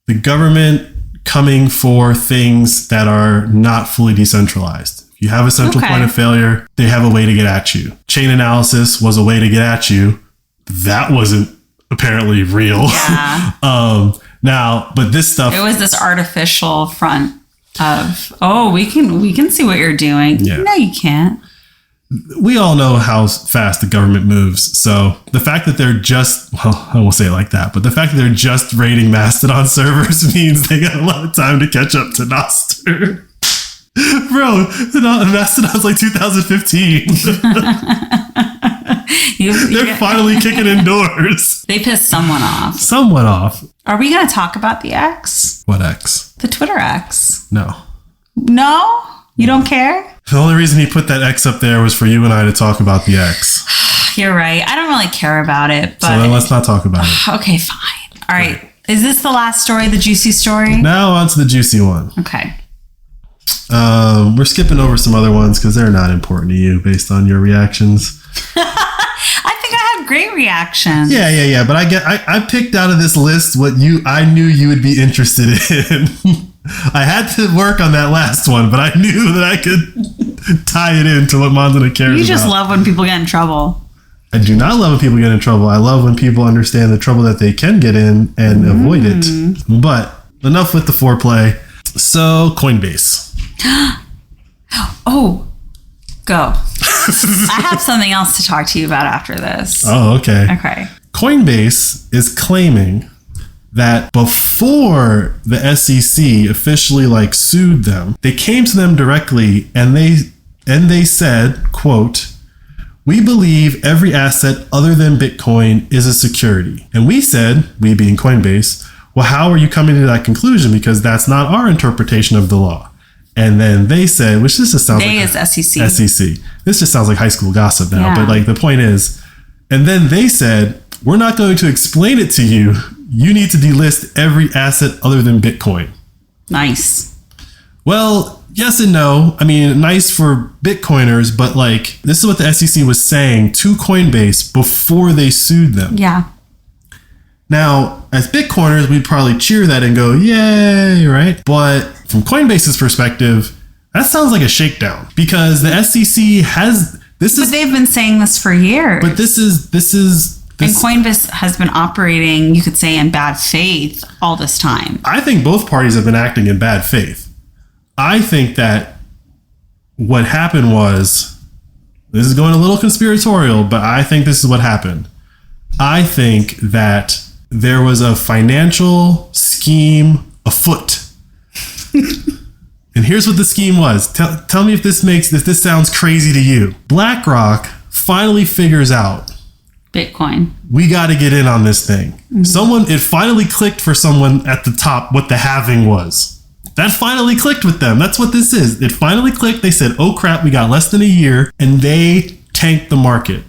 Speaker 2: the government coming for things that are not fully decentralized. If you have a central point of failure, they have a way to get at you. Chain analysis was a way to get at you. That wasn't apparently real.
Speaker 1: Yeah.
Speaker 2: Now, but this stuff,
Speaker 1: it was this artificial front of, we can see what you're doing. Yeah. No, you can't.
Speaker 2: We all know how fast the government moves. So the fact that they're I won't say it like that, but the fact that they're just raiding Mastodon servers means they got a lot of time to catch up to Nostr. Bro, Mastodon's like 2015. They're finally kicking indoors.
Speaker 1: They pissed someone off. Are we going to talk about the X?
Speaker 2: What X?
Speaker 1: The Twitter X.
Speaker 2: No? You
Speaker 1: don't care?
Speaker 2: The only reason he put that X up there was for you and I to talk about the X.
Speaker 1: You're right. I don't really care about it. But
Speaker 2: so then let's not talk about it.
Speaker 1: Okay, fine. All right. Is this the last story, the juicy story?
Speaker 2: Now on to the juicy one.
Speaker 1: Okay.
Speaker 2: We're skipping over some other ones because they're not important to you based on your reactions.
Speaker 1: I think I had great reactions.
Speaker 2: Yeah. But I picked out of this list what I knew you would be interested in. I had to work on that last one, but I knew that I could tie it into what Mandana cares about.
Speaker 1: You just love when people get in trouble.
Speaker 2: I do not love when people get in trouble. I love when people understand the trouble that they can get in and avoid it. But enough with the foreplay. So, Coinbase.
Speaker 1: Go. I have something else to talk to you about after this.
Speaker 2: Oh, okay.
Speaker 1: Okay.
Speaker 2: Coinbase is claiming that before the SEC officially sued them, they came to them directly and they said, quote, "We believe every asset other than Bitcoin is a security." And we said, we being Coinbase, well, how are you coming to that conclusion? Because that's not our interpretation of the law. And then they said, which this just sounds
Speaker 1: they
Speaker 2: like...
Speaker 1: is SEC.
Speaker 2: SEC. This just sounds like high school gossip now.
Speaker 1: Yeah.
Speaker 2: But the point is, and then they said, we're not going to explain it to you. You need to delist every asset other than Bitcoin.
Speaker 1: Nice.
Speaker 2: Well, yes and no. I mean, nice for Bitcoiners, but this is what the SEC was saying to Coinbase before they sued them.
Speaker 1: Yeah.
Speaker 2: Now, as Bitcoiners, we'd probably cheer that and go, yay, right? But from Coinbase's perspective, that sounds like a shakedown because the SEC has... But
Speaker 1: they've been saying this for years.
Speaker 2: But this is...
Speaker 1: And Coinbase has been operating, you could say, in bad faith all this time.
Speaker 2: I think both parties have been acting in bad faith. I think that what happened was, this is going a little conspiratorial, but I think this is what happened. I think that there was a financial scheme afoot. And here's what the scheme was. Tell me if this sounds crazy to you. BlackRock finally figures out,
Speaker 1: Bitcoin,
Speaker 2: we got to get in on this thing. Mm-hmm. It finally clicked for someone at the top what the halving was. That finally clicked with them. That's what this is. It finally clicked. They said, oh crap, we got less than a year. And they tanked the market.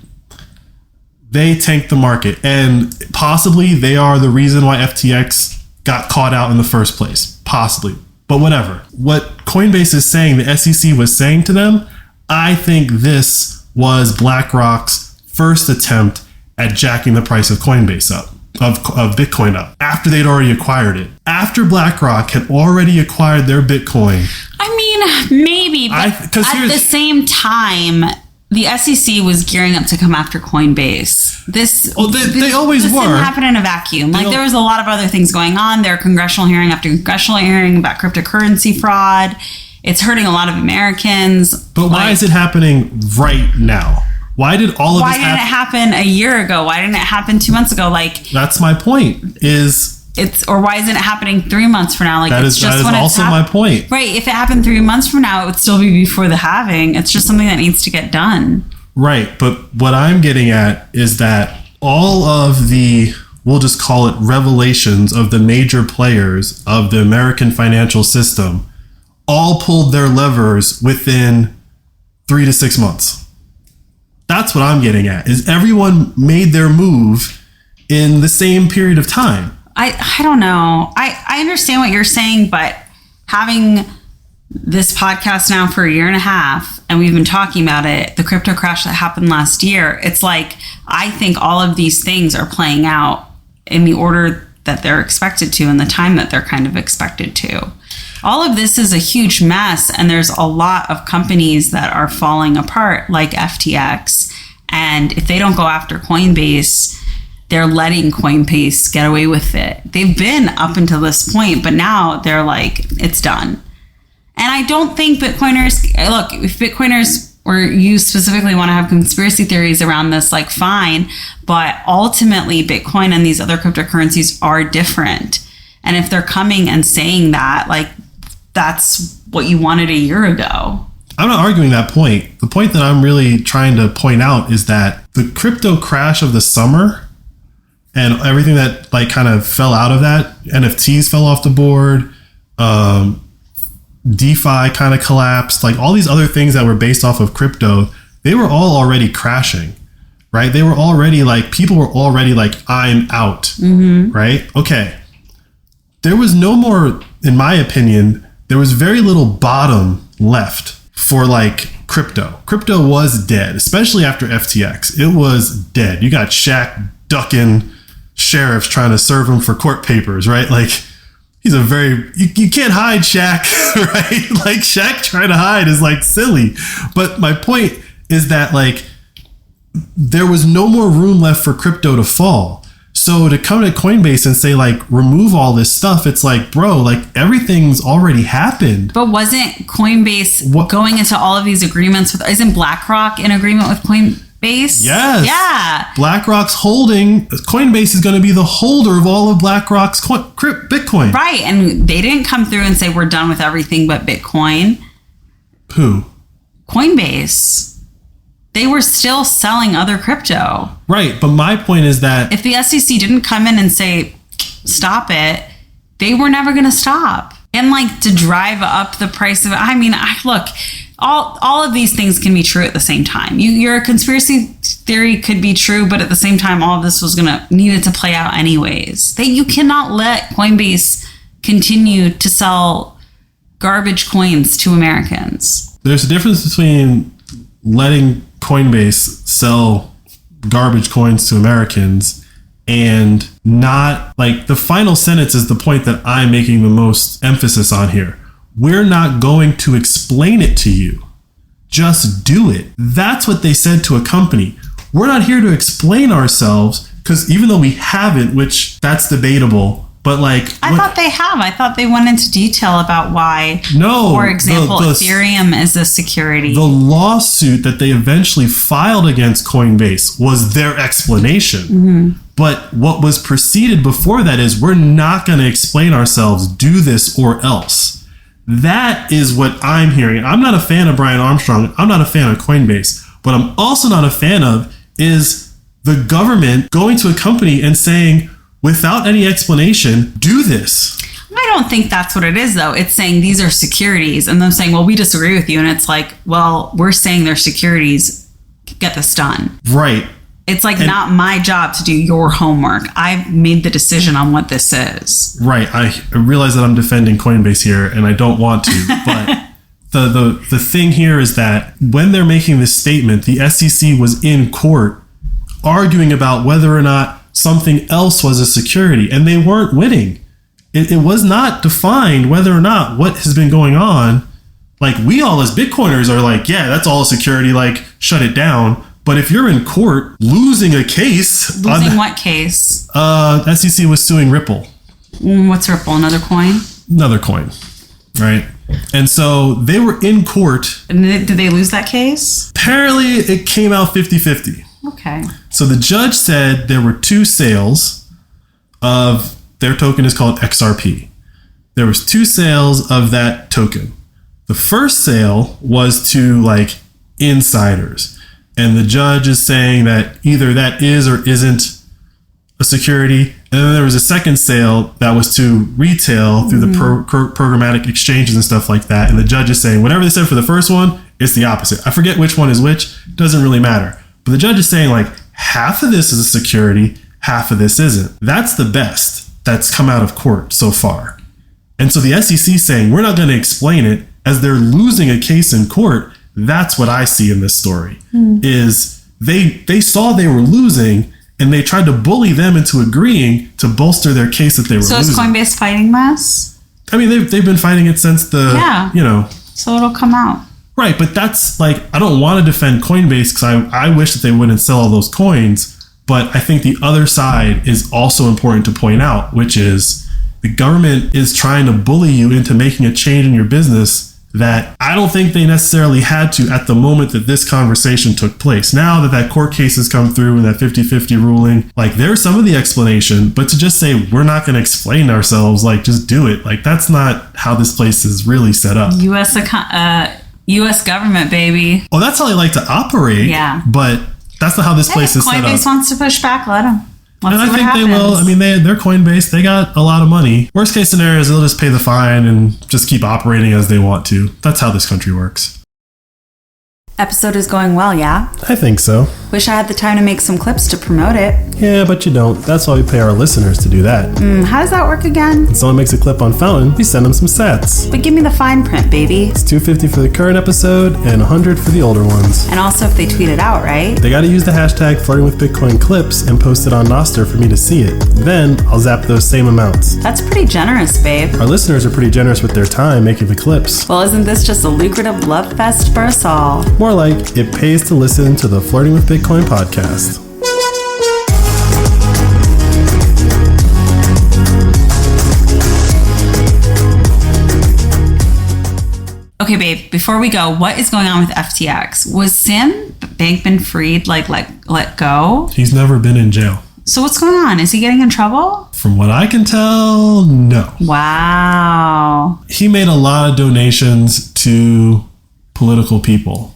Speaker 2: And possibly they are the reason why FTX got caught out in the first place. Possibly. But whatever. What Coinbase is saying, the SEC was saying to them, I think this was BlackRock's first attempt at jacking the price of Coinbase up, of Bitcoin up, after they'd already acquired it. After BlackRock had already acquired their Bitcoin.
Speaker 1: I mean, maybe, but at the same time, the SEC was gearing up to come after Coinbase.
Speaker 2: They always were.
Speaker 1: This didn't happen in a vacuum. Like, there was a lot of other things going on. There were congressional hearing after congressional hearing about cryptocurrency fraud. It's hurting a lot of Americans.
Speaker 2: But why is it happening right now? Why did all of this happen? Why didn't
Speaker 1: it happen a year ago? Why didn't it happen 2 months ago? Like,
Speaker 2: that's my point.
Speaker 1: Or why isn't it happening 3 months from now? Like,
Speaker 2: that is also my point.
Speaker 1: Right. If it happened 3 months from now, it would still be before the halving. It's just something that needs to get done.
Speaker 2: Right. But what I'm getting at is that all of the, we'll just call it revelations of the major players of the American financial system all pulled their levers within 3 to 6 months. That's what I'm getting at, is everyone made their move in the same period of time.
Speaker 1: I don't know. I understand what you're saying, but having this podcast now for a year and a half, and we've been talking about it, the crypto crash that happened last year, it's like, I think all of these things are playing out in the order that they're expected to and the time that they're kind of expected to. All of this is a huge mess, and there's a lot of companies that are falling apart, like FTX. And if they don't go after Coinbase, they're letting Coinbase get away with it. They've been up until this point, but now they're like, it's done. And I don't think Bitcoiners, look, if Bitcoiners or you specifically want to have conspiracy theories around this, like, fine. But ultimately, Bitcoin and these other cryptocurrencies are different. And if they're coming and saying that, like, that's what you wanted a year ago.
Speaker 2: I'm not arguing that point. The point that I'm really trying to point out is that the crypto crash of the summer and everything that, like, kind of fell out of that, NFTs fell off the board, DeFi kind of collapsed, like all these other things that were based off of crypto, they were all already crashing, right? They were already like, people were already like, I'm out, right? Okay. There was no more, in my opinion, there was very little bottom left for like crypto. Crypto was dead, especially after FTX. It was dead. You got Shaq ducking sheriffs trying to serve him for court papers, right? Like, he's a very, you can't hide Shaq, right? Like, Shaq trying to hide is like silly. But my point is that, like, there was no more room left for crypto to fall. So to come to Coinbase and say, like, remove all this stuff, it's like, bro, like, everything's already happened. But
Speaker 1: wasn't Coinbase going into all of these agreements with, isn't BlackRock in agreement with Coinbase?
Speaker 2: Yes.
Speaker 1: Yeah.
Speaker 2: BlackRock's holding, Coinbase is going to be the holder of all of BlackRock's Bitcoin.
Speaker 1: Right. And they didn't come through and say, we're done with everything but Bitcoin.
Speaker 2: Who?
Speaker 1: Coinbase. They were still selling other crypto.
Speaker 2: Right. But my point is that
Speaker 1: if the SEC didn't come in and say, stop it, they were never going to stop. And, like, to drive up the price of it. I mean, look, all of these things can be true at the same time. Your conspiracy theory could be true, but at the same time, all of this was needed to play out anyways. You cannot let Coinbase continue to sell garbage coins to Americans.
Speaker 2: There's a difference between letting Coinbase sell garbage coins to Americans and not, like, the final sentence is the point that I'm making the most emphasis on here. We're not going to explain it to you. Just do it. That's what they said to a company. We're not here to explain ourselves, because even though we haven't, which that's debatable, but like...
Speaker 1: I thought they have. I thought they went into detail about why,
Speaker 2: no,
Speaker 1: for example, Ethereum is a security.
Speaker 2: The lawsuit that they eventually filed against Coinbase was their explanation. Mm-hmm. But what was preceded before that is, we're not going to explain ourselves, do this or else. That is what I'm hearing. I'm not a fan of Brian Armstrong. I'm not a fan of Coinbase. What I'm also not a fan of is the government going to a company and saying, without any explanation, do this.
Speaker 1: I don't think that's what it is, though. It's saying these are securities, and them saying, well, we disagree with you. And it's like, well, we're saying they're securities. Get this done.
Speaker 2: Right.
Speaker 1: It's like, not my job to do your homework. I've made the decision on what this is.
Speaker 2: Right. I realize that I'm defending Coinbase here, and I don't want to. But the thing here is that when they're making this statement, the SEC was in court arguing about whether or not something else was a security, and they weren't winning. It was not defined whether or not what has been going on. Like, we all as Bitcoiners are like, yeah, that's all a security, like, shut it down. But if you're in court losing a case...
Speaker 1: Losing what case?
Speaker 2: SEC was suing Ripple.
Speaker 1: What's Ripple? Another coin?
Speaker 2: Another coin, right? And so they were in court.
Speaker 1: And did they lose that case?
Speaker 2: Apparently, it came out 50-50.
Speaker 1: Okay.
Speaker 2: So the judge said there were 2 sales of... Their token is called XRP. There was 2 sales of that token. The first sale was to, like, insiders. And the judge is saying that either that is or isn't a security. And then there was a second sale that was to retail through the programmatic exchanges and stuff like that. And the judge is saying whatever they said for the first one, it's the opposite. I forget which one is which. Doesn't really matter. But the judge is saying, like, half of this is a security, half of this isn't. That's the best that's come out of court so far. And so the SEC is saying we're not going to explain it as they're losing a case in court. That's what I see in this story is they saw they were losing and they tried to bully them into agreeing to bolster their case that they were losing.
Speaker 1: So is Coinbase fighting this?
Speaker 2: I mean, they've been fighting it since
Speaker 1: so it'll come out.
Speaker 2: Right. But that's like, I don't want to defend Coinbase because I wish that they wouldn't sell all those coins. But I think the other side is also important to point out, which is the government is trying to bully you into making a change in your business that I don't think they necessarily had to at the moment that this conversation took place. Now that court case has come through and that 50-50 ruling, like, there's some of the explanation, but to just say we're not going to explain ourselves, like, just do it. Like, that's not how this place is really set up.
Speaker 1: U.S. government, baby.
Speaker 2: Well, that's how they like to operate.
Speaker 1: Yeah.
Speaker 2: But that's not how this place is set up.
Speaker 1: Coinbase wants to push back, let them.
Speaker 2: And I think they will. I mean, they're Coinbase. They got a lot of money. Worst case scenario is they'll just pay the fine and just keep operating as they want to. That's how this country works.
Speaker 1: Episode is going well, yeah?
Speaker 2: I think so.
Speaker 1: Wish I had the time to make some clips to promote it.
Speaker 2: Yeah, but you don't. That's why we pay our listeners to do that.
Speaker 1: How does that work again?
Speaker 2: When someone makes a clip on Fountain, we send them some sats.
Speaker 1: But give me the fine print, baby.
Speaker 2: It's $2.50 for the current episode and $100 for the older ones.
Speaker 1: And also if they tweet it out, right?
Speaker 2: They gotta use the hashtag Flirting with Bitcoin Clips and post it on Nostr for me to see it. Then I'll zap those same amounts.
Speaker 1: That's pretty generous, babe.
Speaker 2: Our listeners are pretty generous with their time making the clips.
Speaker 1: Well, isn't this just a lucrative love fest for us all?
Speaker 2: More like it pays to listen to the Flirting with Bitcoin podcast.
Speaker 1: Okay, babe, before we go, what is going on with FTX? Was Sam Bankman-Fried let go?
Speaker 2: He's never been in jail.
Speaker 1: So what's going on? Is he getting in trouble?
Speaker 2: From what I can tell, no.
Speaker 1: Wow.
Speaker 2: He made a lot of donations to political people.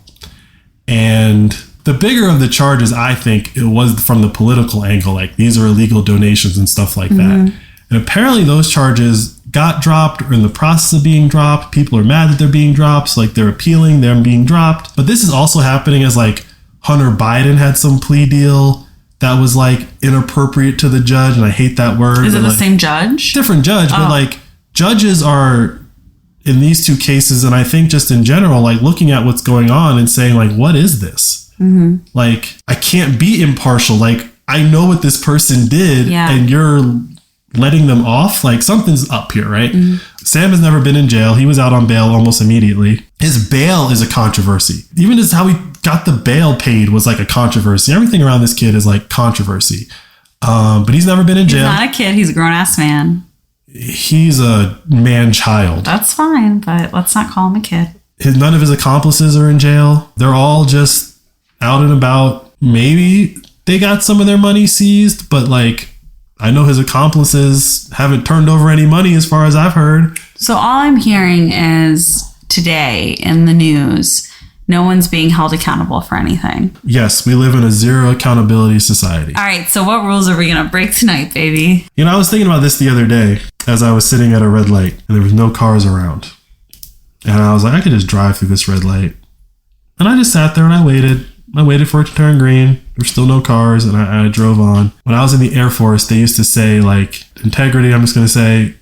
Speaker 2: And the bigger of the charges, I think, it was from the political angle. Like, these are illegal donations and stuff like that. And apparently those charges got dropped or in the process of being dropped. People are mad that they're being dropped. So, like, they're appealing them being dropped. But this is also happening as, like, Hunter Biden had some plea deal that was, like, inappropriate to the judge. And I hate that word.
Speaker 1: Is it the same judge?
Speaker 2: Different judge. But, like, judges are... in these 2 cases, and I think just in general, like, looking at what's going on and saying, like, what is this? Like, I can't be impartial. Like, I know what this person did, and you're letting them off. Like, something's up here, right? Sam has never been in jail. He was out on bail almost immediately. His bail is a controversy. Even just how he got the bail paid was like a controversy. Everything around this kid is like controversy. But he's never been in jail.
Speaker 1: He's not a kid. He's a grown-ass man.
Speaker 2: He's a man-child.
Speaker 1: That's fine, but let's not call him a kid.
Speaker 2: None of his accomplices are in jail. They're all just out and about. Maybe they got some of their money seized, but, like, I know his accomplices haven't turned over any money as far as I've heard.
Speaker 1: So all I'm hearing is today in the news, no one's being held accountable for anything.
Speaker 2: Yes, we live in a zero accountability society.
Speaker 1: All right, so what rules are we going to break tonight, baby?
Speaker 2: You know, I was thinking about this the other day as I was sitting at a red light and there was no cars around. And I was like, I could just drive through this red light. And I just sat there and I waited. I waited for it to turn green. There's still no cars, and I drove on. When I was in the Air Force, they used to say, like, integrity, I'm just going to say,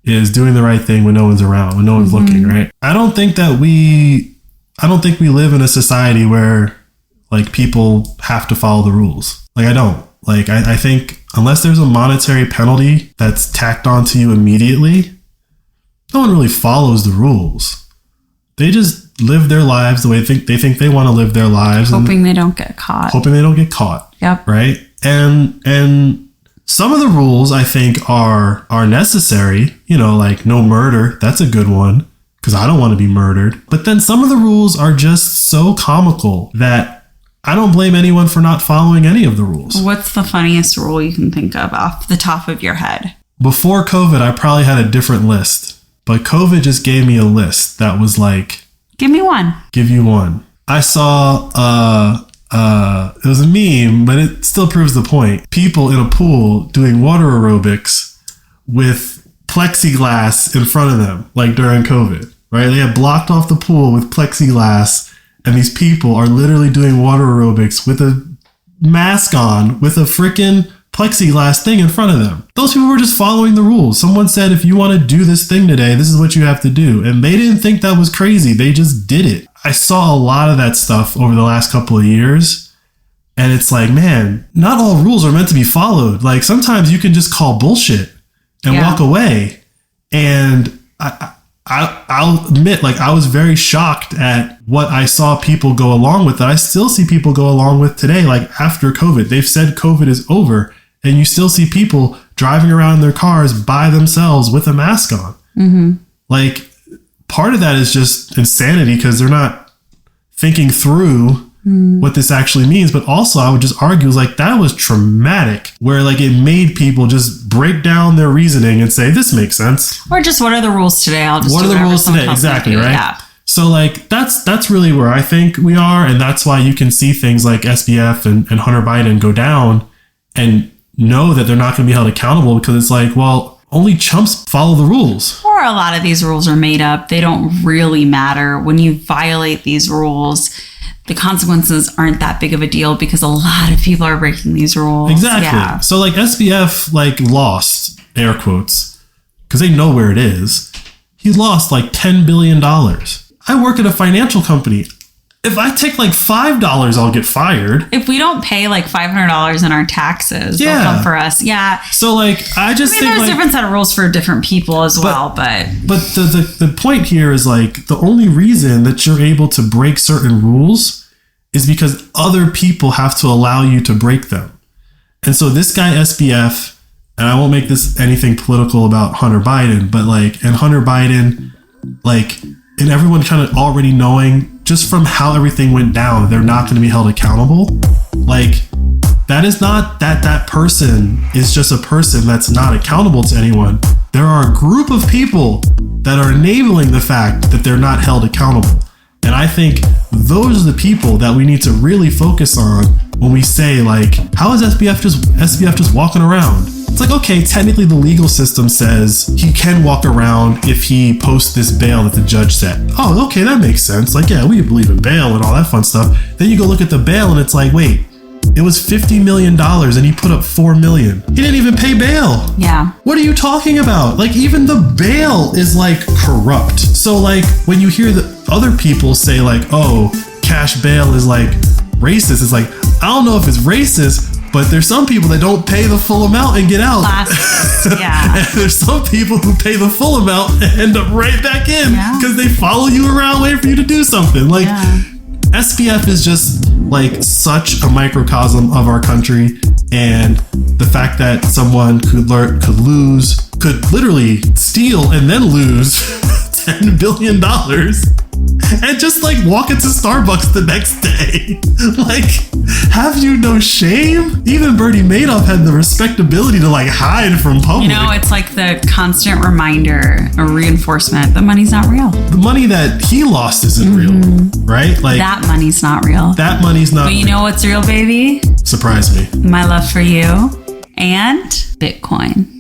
Speaker 2: is doing the right thing when no one's around, when no one's looking, right? I don't think we live in a society where, like, people have to follow the rules. Like, I don't. Like, I think unless there's a monetary penalty that's tacked onto you immediately, no one really follows the rules. They just live their lives the way they think they want to live their lives.
Speaker 1: Hoping they don't get caught.
Speaker 2: Hoping they don't get caught.
Speaker 1: Yep.
Speaker 2: Right? And some of the rules I think are necessary, you know, like no murder. That's a good one because I don't want to be murdered. But then some of the rules are just so comical that I don't blame anyone for not following any of the rules.
Speaker 1: What's the funniest rule you can think of off the top of your head?
Speaker 2: Before COVID, I probably had a different list, but COVID just gave me a list that was like,
Speaker 1: give me one.
Speaker 2: Give you one. I saw, it was a meme, but it still proves the point. People in a pool doing water aerobics with plexiglass in front of them, like during COVID, right? They had blocked off the pool with plexiglass. And these people are literally doing water aerobics with a mask on, with a freaking plexiglass thing in front of them. Those people were just following the rules. Someone said, if you want to do this thing today, this is what you have to do. And they didn't think that was crazy. They just did it. I saw a lot of that stuff over the last couple of years. And it's like, man, not all rules are meant to be followed. Like sometimes you can just call bullshit and walk away. And I'll admit, like, I was very shocked at what I saw people go along with that I still see people go along with today. Like after COVID, they've said COVID is over and you still see people driving around in their cars by themselves with a mask on. Mm-hmm. Like part of that is just insanity because they're not thinking through what this actually means. But also I would just argue like that was traumatic where like it made people just break down their reasoning and say, this makes sense.
Speaker 1: Or just what are the rules today? I'll just
Speaker 2: what are the rules today? Exactly. Right. Yeah. So like that's really where I think we are. And that's why you can see things like SBF and Hunter Biden go down and know that they're not going to be held accountable because it's like, well, only chumps follow the rules. Or
Speaker 1: a lot of these rules are made up. They don't really matter. When you violate these rules, the consequences aren't that big of a deal because a lot of people are breaking these rules.
Speaker 2: Exactly. Yeah. So like SBF like lost, air quotes, because they know where it is. He lost like $10 billion. I work at a financial company. If I take like $5, I'll get fired.
Speaker 1: If we don't pay like $500 in our taxes, they'll come for us. Yeah.
Speaker 2: So like, I think
Speaker 1: there's
Speaker 2: like,
Speaker 1: a different set of rules for different people as well. But
Speaker 2: the point here is like the only reason that you're able to break certain rules is because other people have to allow you to break them. And so this guy SBF, and I won't make this anything political about Hunter Biden, but like, and Hunter Biden, like, and everyone kind of already knowing just from how everything went down, they're not going to be held accountable. Like that is not that person is just a person that's not accountable to anyone. There are a group of people that are enabling the fact that they're not held accountable. And I think those are the people that we need to really focus on when we say like, how is SBF just walking around? It's like, okay, technically the legal system says he can walk around if he posts this bail that the judge set. Oh, okay, that makes sense. Like, yeah, we believe in bail and all that fun stuff. Then you go look at the bail and it's like, wait, it was $50 million and he put up $4 million. He didn't even pay bail.
Speaker 1: Yeah.
Speaker 2: What are you talking about? Like, even the bail is like corrupt. So like when you hear the other people say like, oh, cash bail is like racist, it's like, I don't know if it's racist, but there's some people that don't pay the full amount and get out.
Speaker 1: Yeah.
Speaker 2: And there's some people who pay the full amount and end up right back in because they follow you around waiting for you to do something. Like SPF is just like such a microcosm of our country, and the fact that someone could literally steal and then lose $10 billion and just like walk into Starbucks the next day. Like, have you no shame? Even Bernie Madoff had the respectability to like hide from public.
Speaker 1: You know, it's like the constant reminder or reinforcement. The money's not real.
Speaker 2: The money that he lost isn't real, right? Like
Speaker 1: that money's not real.
Speaker 2: That money's not
Speaker 1: real. But you know what's real, baby?
Speaker 2: Surprise me.
Speaker 1: My love for you and Bitcoin.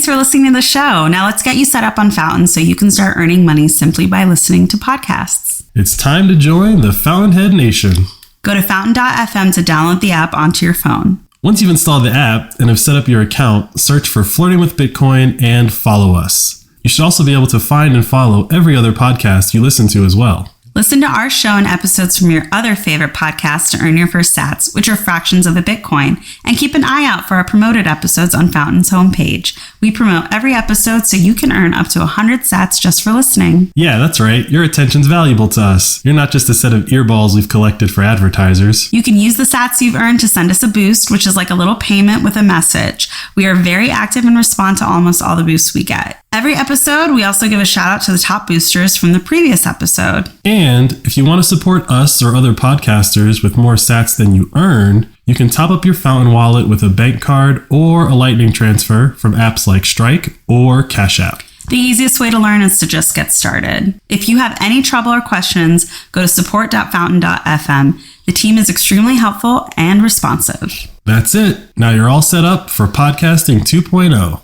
Speaker 1: Thanks for listening to the show. Now let's get you set up on Fountain so you can start earning money simply by listening to podcasts.
Speaker 2: It's time to join the Fountainhead Nation.
Speaker 1: Go to fountain.fm to download the app onto your phone.
Speaker 2: Once you've installed the app and have set up your account, search for Flirting with Bitcoin and follow us. You should also be able to find and follow every other podcast you listen to as well.
Speaker 1: Listen to our show and episodes from your other favorite podcasts to earn your first sats, which are fractions of a Bitcoin. And keep an eye out for our promoted episodes on Fountain's homepage. We promote every episode so you can earn up to 100 sats just for listening.
Speaker 2: Yeah, that's right. Your attention's valuable to us. You're not just a set of earballs we've collected for advertisers.
Speaker 1: You can use the sats you've earned to send us a boost, which is like a little payment with a message. We are very active and respond to almost all the boosts we get. Every episode, we also give a shout out to the top boosters from the previous episode.
Speaker 2: And if you want to support us or other podcasters with more sats than you earn, you can top up your Fountain wallet with a bank card or a Lightning transfer from apps like Strike or Cash App.
Speaker 1: The easiest way to learn is to just get started. If you have any trouble or questions, go to support.fountain.fm. The team is extremely helpful and responsive.
Speaker 2: That's it. Now you're all set up for podcasting 2.0.